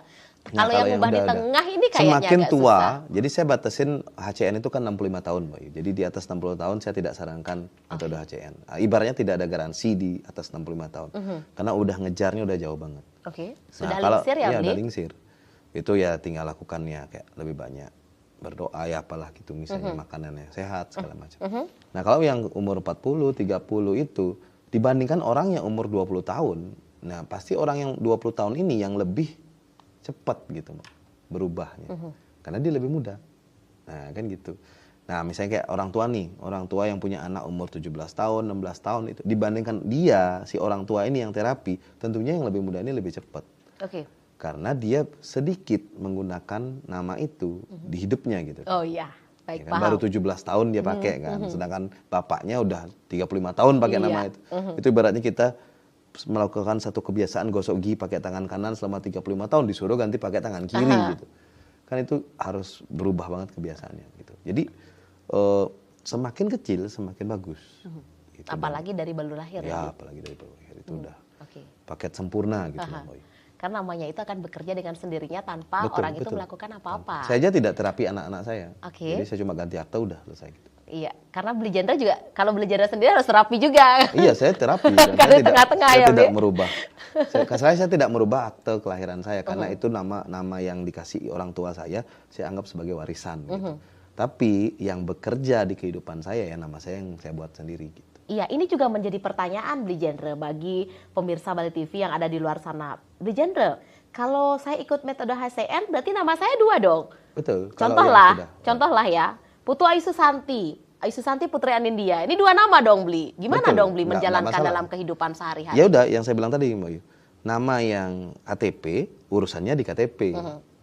Nah, Kalau yang ubah di udah. tengah ini kayaknya Semakin agak tua, susah. jadi saya batasin HCN itu kan 65 tahun, Mbak Yu. Jadi di atas 60 tahun saya tidak sarankan metode HCN. Ibaratnya tidak ada garansi di atas 65 tahun. Karena udah ngejarnya udah jauh banget. Oke, Nah, sudah kalau- lingsir ya iya, Beli? udah lingsir. Itu ya tinggal lakukannya kayak lebih banyak berdoa ya apalah gitu, misalnya makanannya sehat segala macam. Nah, kalau yang umur 40, 30 itu dibandingkan orang yang umur 20 tahun, nah pasti orang yang 20 tahun ini yang lebih cepat gitu Mbak, berubahnya. Karena dia lebih muda. Nah, kan gitu. Nah, misalnya kayak orang tua nih, orang tua yang punya anak umur 17 tahun, 16 tahun itu dibandingkan dia, si orang tua ini yang terapi, tentunya yang lebih muda ini lebih cepat. Oke. Karena dia sedikit menggunakan nama itu di hidupnya gitu. Oh iya, Ya baik kan, paham. baru 17 tahun dia pakai kan, sedangkan bapaknya udah 35 tahun pakai Iya. nama itu. Itu ibaratnya kita melakukan satu kebiasaan gosok gigi pakai tangan kanan selama 35 tahun, disuruh ganti pakai tangan kiri gitu. Kan itu harus berubah banget kebiasaannya gitu. Jadi semakin kecil semakin bagus. Gitu. Apalagi dari baru lahir ya. Ya, Beli? apalagi dari bawah itu udah Oke. paket sempurna gitu Aha. loh, Boy. Karena namanya itu akan bekerja dengan sendirinya tanpa Betul, orang itu betul. melakukan apa-apa. Saya aja tidak terapi anak-anak saya. Oke. Jadi saya cuma ganti akta udah selesai gitu. Iya, karena Beli Jendra juga, kalau Beli Jendra sendiri harus terapi juga. Iya, saya terapi. Dan Karena saya tidak, tengah-tengah saya ya, tidak Bi? merubah. Saya tidak merubah akte kelahiran saya karena itu nama yang dikasih orang tua saya anggap sebagai warisan. Gitu. Tapi yang bekerja di kehidupan saya ya nama saya yang saya buat sendiri. Gitu. Iya, ini juga menjadi pertanyaan Beli Jendra bagi pemirsa Bali TV yang ada di luar sana. Beli Jendra, kalau saya ikut metode HCN berarti nama saya dua dong. Betul. kalau yang sudah- Contohlah ya, Putu Ayu Susanti Putri Anindya. Ini dua nama dong Beli. Gimana Betul, dong Beli nggak menjalankan masalah. dalam kehidupan sehari-hari? Ya udah, yang saya bilang tadi, Mbak Yu. Nama yang KTP urusannya di KTP.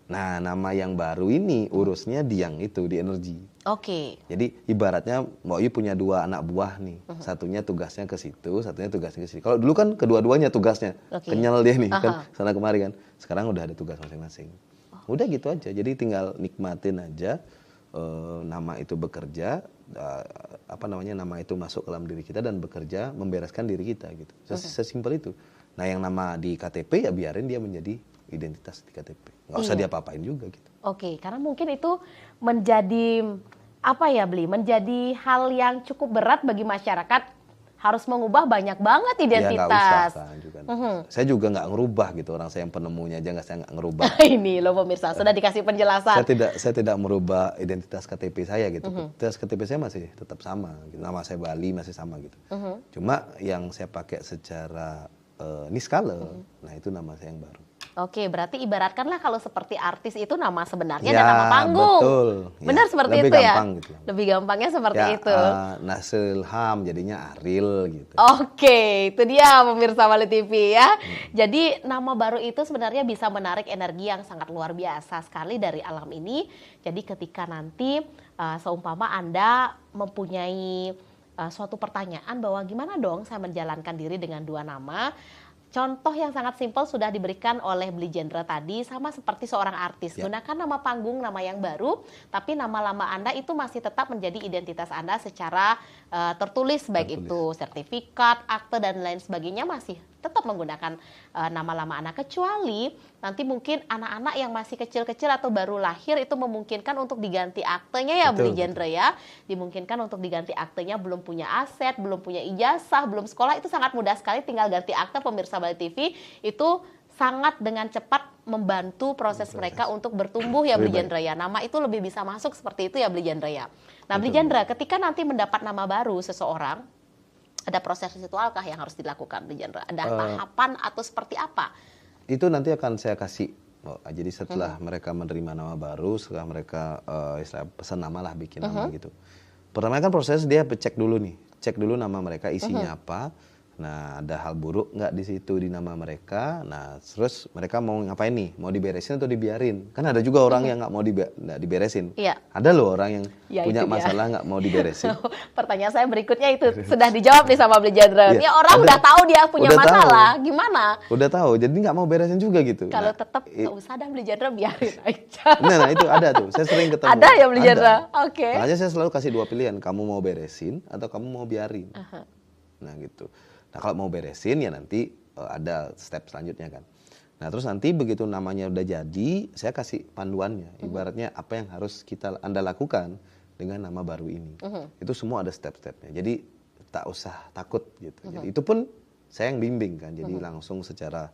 Nah, nama yang baru ini urusnya di yang itu, di energi. Oke. Jadi ibaratnya Mbak Yu punya dua anak buah nih. Satunya tugasnya ke situ, satunya tugasnya ke sini. Kalau dulu kan kedua-duanya tugasnya. Oke. Kenyal dia nih kan Aha. sana kemari kan. Sekarang udah ada tugas masing-masing. Udah gitu aja. Jadi tinggal nikmatin aja nama itu bekerja, nama itu masuk ke dalam diri kita dan bekerja membereskan diri kita gitu. Sesimpel itu. Nah, yang nama di KTP ya biarin dia menjadi identitas di KTP. Nggak usah Iya. diapa-apain juga gitu. Oke, karena mungkin itu menjadi apa ya Beli? Menjadi hal yang cukup berat bagi masyarakat, harus mengubah banyak banget Ya nggak usah identitas. kan juga. Saya juga nggak ngerubah gitu, orang saya yang penemunya aja saya nggak ngerubah. Ini loh pemirsa, sudah dikasih penjelasan. Saya tidak merubah identitas KTP saya gitu. Identitas KTP saya masih tetap sama. Gitu. Nama saya Bali masih sama gitu. Cuma yang saya pakai secara niskala, nah itu nama saya yang baru. Oke, berarti ibaratkanlah kalau seperti artis itu nama sebenarnya Ya, dan nama panggung. betul. Ya, Benar seperti lebih itu ya? gampang gitu. Lebih gampangnya seperti Ya, itu. Nasrul Ilham jadinya Ariel gitu. Oke, itu dia pemirsa Bali TV ya. Jadi nama baru itu sebenarnya bisa menarik energi yang sangat luar biasa sekali dari alam ini. Jadi ketika nanti seumpama Anda mempunyai suatu pertanyaan bahwa gimana dong saya menjalankan diri dengan dua nama. Contoh yang sangat simpel sudah diberikan oleh Beli Genre tadi, sama seperti seorang artis. Ya. Gunakan nama panggung, nama yang baru, tapi nama lama Anda itu masih tetap menjadi identitas Anda secara tertulis, baik itu sertifikat, akte, dan lain sebagainya masih tetap menggunakan nama lama Anda. Kecuali nanti mungkin anak-anak yang masih kecil-kecil atau baru lahir itu memungkinkan untuk diganti aktenya ya, Beli Genre ya. Dimungkinkan untuk diganti aktenya, belum punya aset, belum punya ijazah, belum sekolah, itu sangat mudah sekali, tinggal ganti akte. Pemirsa Bali TV itu sangat dengan cepat membantu proses mereka untuk bertumbuh ya, Beli Genre ya. Nama itu lebih bisa masuk seperti itu ya, Beli Genre ya. Nah, Beli Genre, ketika nanti mendapat nama baru seseorang, ada proses ritualkah yang harus dilakukan, Beli Genre? Ada tahapan atau seperti apa? Itu nanti akan saya kasih. Jadi setelah mereka menerima nama baru, setelah mereka istilah pesan nama lah, bikin nama gitu. Pertama kan proses dia cek dulu nih, cek dulu nama mereka isinya apa. Nah, ada hal buruk nggak di situ di nama mereka. Nah, terus mereka mau ngapain nih? Mau diberesin atau dibiarin? Kan ada juga orang yang nggak mau nggak diberesin. Iya. Ada loh orang yang Ya, punya itu dia. masalah nggak mau diberesin. Pertanyaan saya berikutnya itu sudah dijawab nih sama Beli Genre. Iya, Ini orang udah tahu dia punya udah masalah, gimana? Udah tahu, jadi nggak mau beresin juga gitu. Kalau Nah, tetap nggak usah dah, Beli Genre, biarin aja. nah itu ada tuh. Saya sering ketemu. Ada ya, Beli Ada. Genre? Oke. Makanya saya selalu kasih dua pilihan. Kamu mau beresin atau kamu mau biarin. Nah gitu. Nah kalau mau beresin ya nanti ada step selanjutnya kan. Nah terus nanti begitu namanya udah jadi, saya kasih panduannya. Ibaratnya apa yang harus Anda lakukan dengan nama baru ini. Itu semua ada step-stepnya. Jadi tak usah takut gitu. Jadi itu pun saya yang bimbing kan. Jadi langsung secara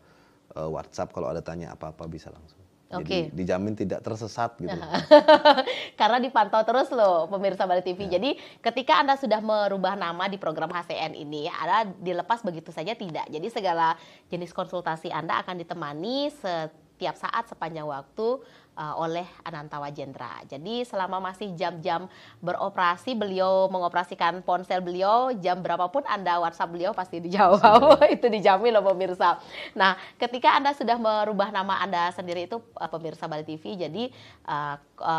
WhatsApp kalau ada tanya apa-apa bisa langsung. Jadi dijamin tidak tersesat gitu. Karena dipantau terus loh pemirsa Bali TV. Jadi ketika Anda sudah merubah nama di program HCN ini, Anda dilepas begitu saja tidak. Jadi segala jenis konsultasi Anda akan ditemani setiap saat sepanjang waktu oleh Anantawa Jendra. Jadi selama masih jam-jam beroperasi, beliau mengoperasikan ponsel beliau, jam berapapun Anda WhatsApp beliau pasti dijawab. Itu dijamin loh pemirsa. Nah, ketika Anda sudah merubah nama Anda sendiri itu pemirsa Bali TV, jadi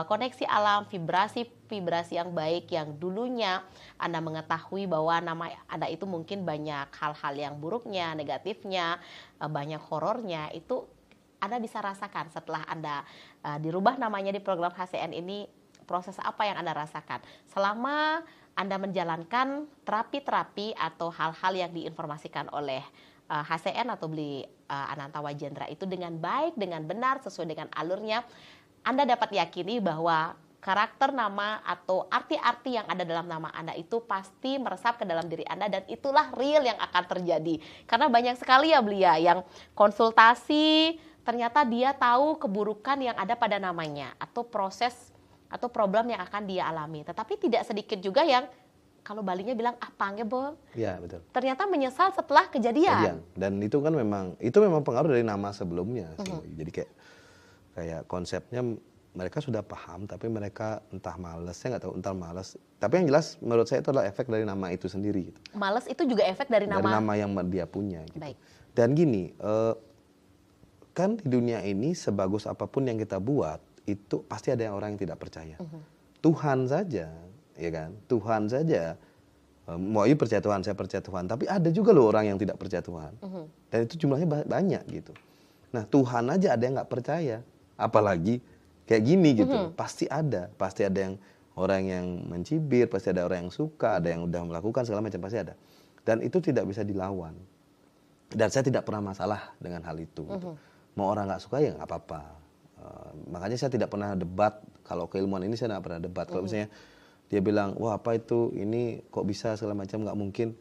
koneksi alam, vibrasi yang baik yang dulunya Anda mengetahui bahwa nama Anda itu mungkin banyak hal-hal yang buruknya, negatifnya, banyak horornya, itu Anda bisa rasakan setelah Anda dirubah namanya di program HCN ini. Proses apa yang Anda rasakan selama Anda menjalankan terapi-terapi atau hal-hal yang diinformasikan oleh HCN atau Beli Anantawa Jendra itu dengan baik, dengan benar, sesuai dengan alurnya. Anda dapat yakini bahwa karakter nama atau arti-arti yang ada dalam nama Anda itu pasti meresap ke dalam diri Anda, dan itulah real yang akan terjadi. Karena banyak sekali ya Beli ya yang konsultasi, ternyata dia tahu keburukan yang ada pada namanya atau proses atau problem yang akan dia alami. Tetapi tidak sedikit juga yang kalau Balinya bilang pange bo. Iya betul. Ternyata menyesal setelah kejadian. Dan itu kan memang pengaruh dari nama sebelumnya. Jadi kayak konsepnya mereka sudah paham, tapi mereka entah malas, saya nggak tahu, entah malas. Tapi yang jelas menurut saya itu adalah efek dari nama itu sendiri. Gitu. Malas itu juga efek dari nama. Dari nama yang dia punya. Gitu. Baik. Dan gini. Kan di dunia ini sebagus apapun yang kita buat itu pasti ada orang yang tidak percaya. Tuhan saja, ya kan? Tuhan saja. Mau percaya Tuhan, saya percaya Tuhan. Tapi ada juga loh orang yang tidak percaya Tuhan. Dan itu jumlahnya banyak gitu. Nah Tuhan aja ada yang nggak percaya, apalagi kayak gini gitu. Pasti ada yang orang yang mencibir, pasti ada orang yang suka, ada yang udah melakukan segala macam, pasti ada. Dan itu tidak bisa dilawan. Dan saya tidak pernah masalah dengan hal itu. Gitu. Mau orang nggak suka ya nggak apa-apa. Makanya saya tidak pernah debat. Kalau keilmuan ini saya nggak pernah debat. Kalau misalnya dia bilang, wah apa itu, ini kok bisa segala macam, nggak mungkin.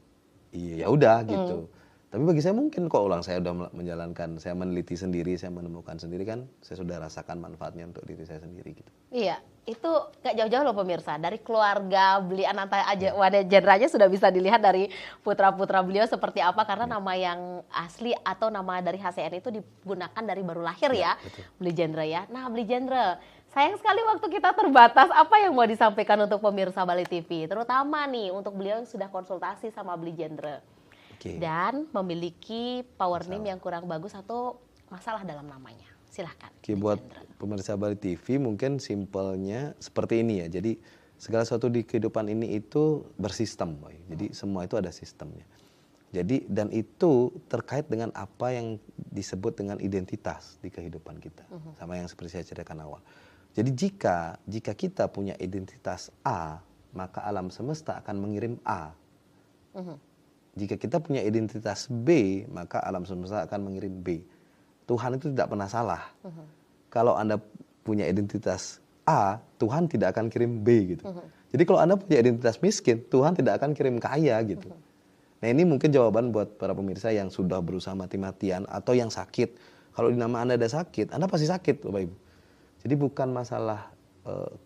Iya ya udah gitu. Tapi bagi saya mungkin kok ulang saya udah menjalankan, saya meneliti sendiri, saya menemukan sendiri kan, saya sudah rasakan manfaatnya untuk diri saya sendiri gitu. Iya, itu gak jauh-jauh loh pemirsa. Dari keluarga Beli Ananta aja, Wajendra aja sudah bisa dilihat dari putra-putra beliau seperti apa. Karena nama yang asli atau nama dari HCN itu digunakan dari baru lahir ya, Betul. Beli Jendra ya. Nah Beli Jendra, sayang sekali waktu kita terbatas. Apa yang mau disampaikan untuk pemirsa Bali TV? Terutama nih untuk beliau yang sudah konsultasi sama Beli Jendra. Oke. Dan memiliki power name yang kurang bagus atau masalah dalam namanya. Silahkan. Oke, buat pemirsa Bali TV mungkin simpelnya seperti ini ya. Jadi segala sesuatu di kehidupan ini itu bersistem, Boy. Jadi semua itu ada sistemnya. Jadi dan itu terkait dengan apa yang disebut dengan identitas di kehidupan kita. Sama yang seperti saya ceritakan awal. Jadi jika kita punya identitas A, maka alam semesta akan mengirim A. Jika kita punya identitas B, maka alam semesta akan mengirim B. Tuhan itu tidak pernah salah. Kalau Anda punya identitas A, Tuhan tidak akan kirim B gitu. Jadi kalau Anda punya identitas miskin, Tuhan tidak akan kirim kaya gitu. Nah ini mungkin jawaban buat para pemirsa yang sudah berusaha mati-matian atau yang sakit. Kalau di nama Anda ada sakit, Anda pasti sakit Bapak Ibu. Jadi bukan masalah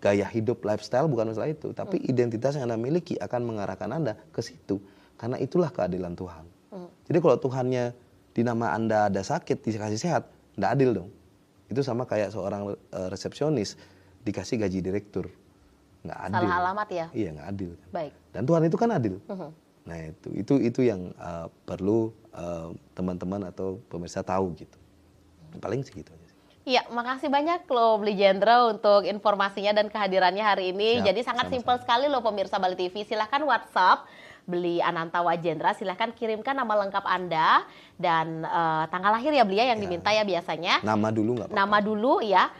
gaya hidup, lifestyle, bukan masalah itu. Tapi identitas yang Anda miliki akan mengarahkan Anda ke situ. Karena itulah keadilan Tuhan. Jadi kalau Tuhannya di nama Anda ada sakit, dikasih sehat, nggak adil dong. Itu sama kayak seorang resepsionis dikasih gaji direktur. Nggak adil. Salah alamat ya? Iya, nggak adil. Baik. Dan Tuhan itu kan adil. Nah itu yang perlu teman-teman atau pemirsa tahu gitu. Paling segitu aja sih. Iya, makasih banyak loh Beli Jendra untuk informasinya dan kehadirannya hari ini. Siap, Jadi sangat simpel sekali loh pemirsa Bali TV. Silahkan WhatsApp Beli Ananta Wajendra, silahkan kirimkan nama lengkap Anda dan tanggal lahir ya Beli ya yang diminta ya biasanya. Nama dulu nggak apa-apa. Nama dulu ya.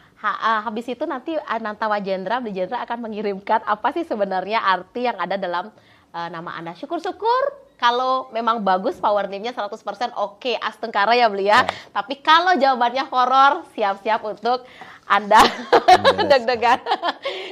Habis itu nanti Ananta Wajendra, Beli Jendra akan mengirimkan apa sih sebenarnya arti yang ada dalam nama Anda. Syukur-syukur kalau memang bagus power name-nya 100% oke, Astengkara ya Beli ya. Tapi kalau jawabannya horor, siap-siap untuk Anda deg-degan.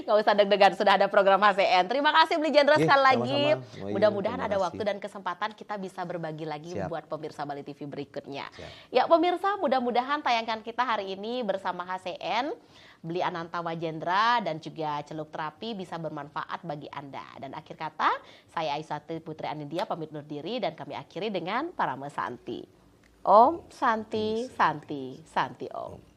Nggak usah deg-degan, sudah ada program HCN. Terima kasih Beli Jendra sekali lagi. Mudah-mudahan ada waktu dan kesempatan kita bisa berbagi lagi buat pemirsa Bali TV berikutnya. Ya pemirsa, mudah-mudahan tayangan kita hari ini bersama HCN, Beli Ananta Wajendra dan juga Celuk Terapi bisa bermanfaat bagi Anda. Dan akhir kata, saya Aisyah Putri Anindya pamit undur diri dan kami akhiri dengan Parama Santi. Om Santi Santi Santi Om.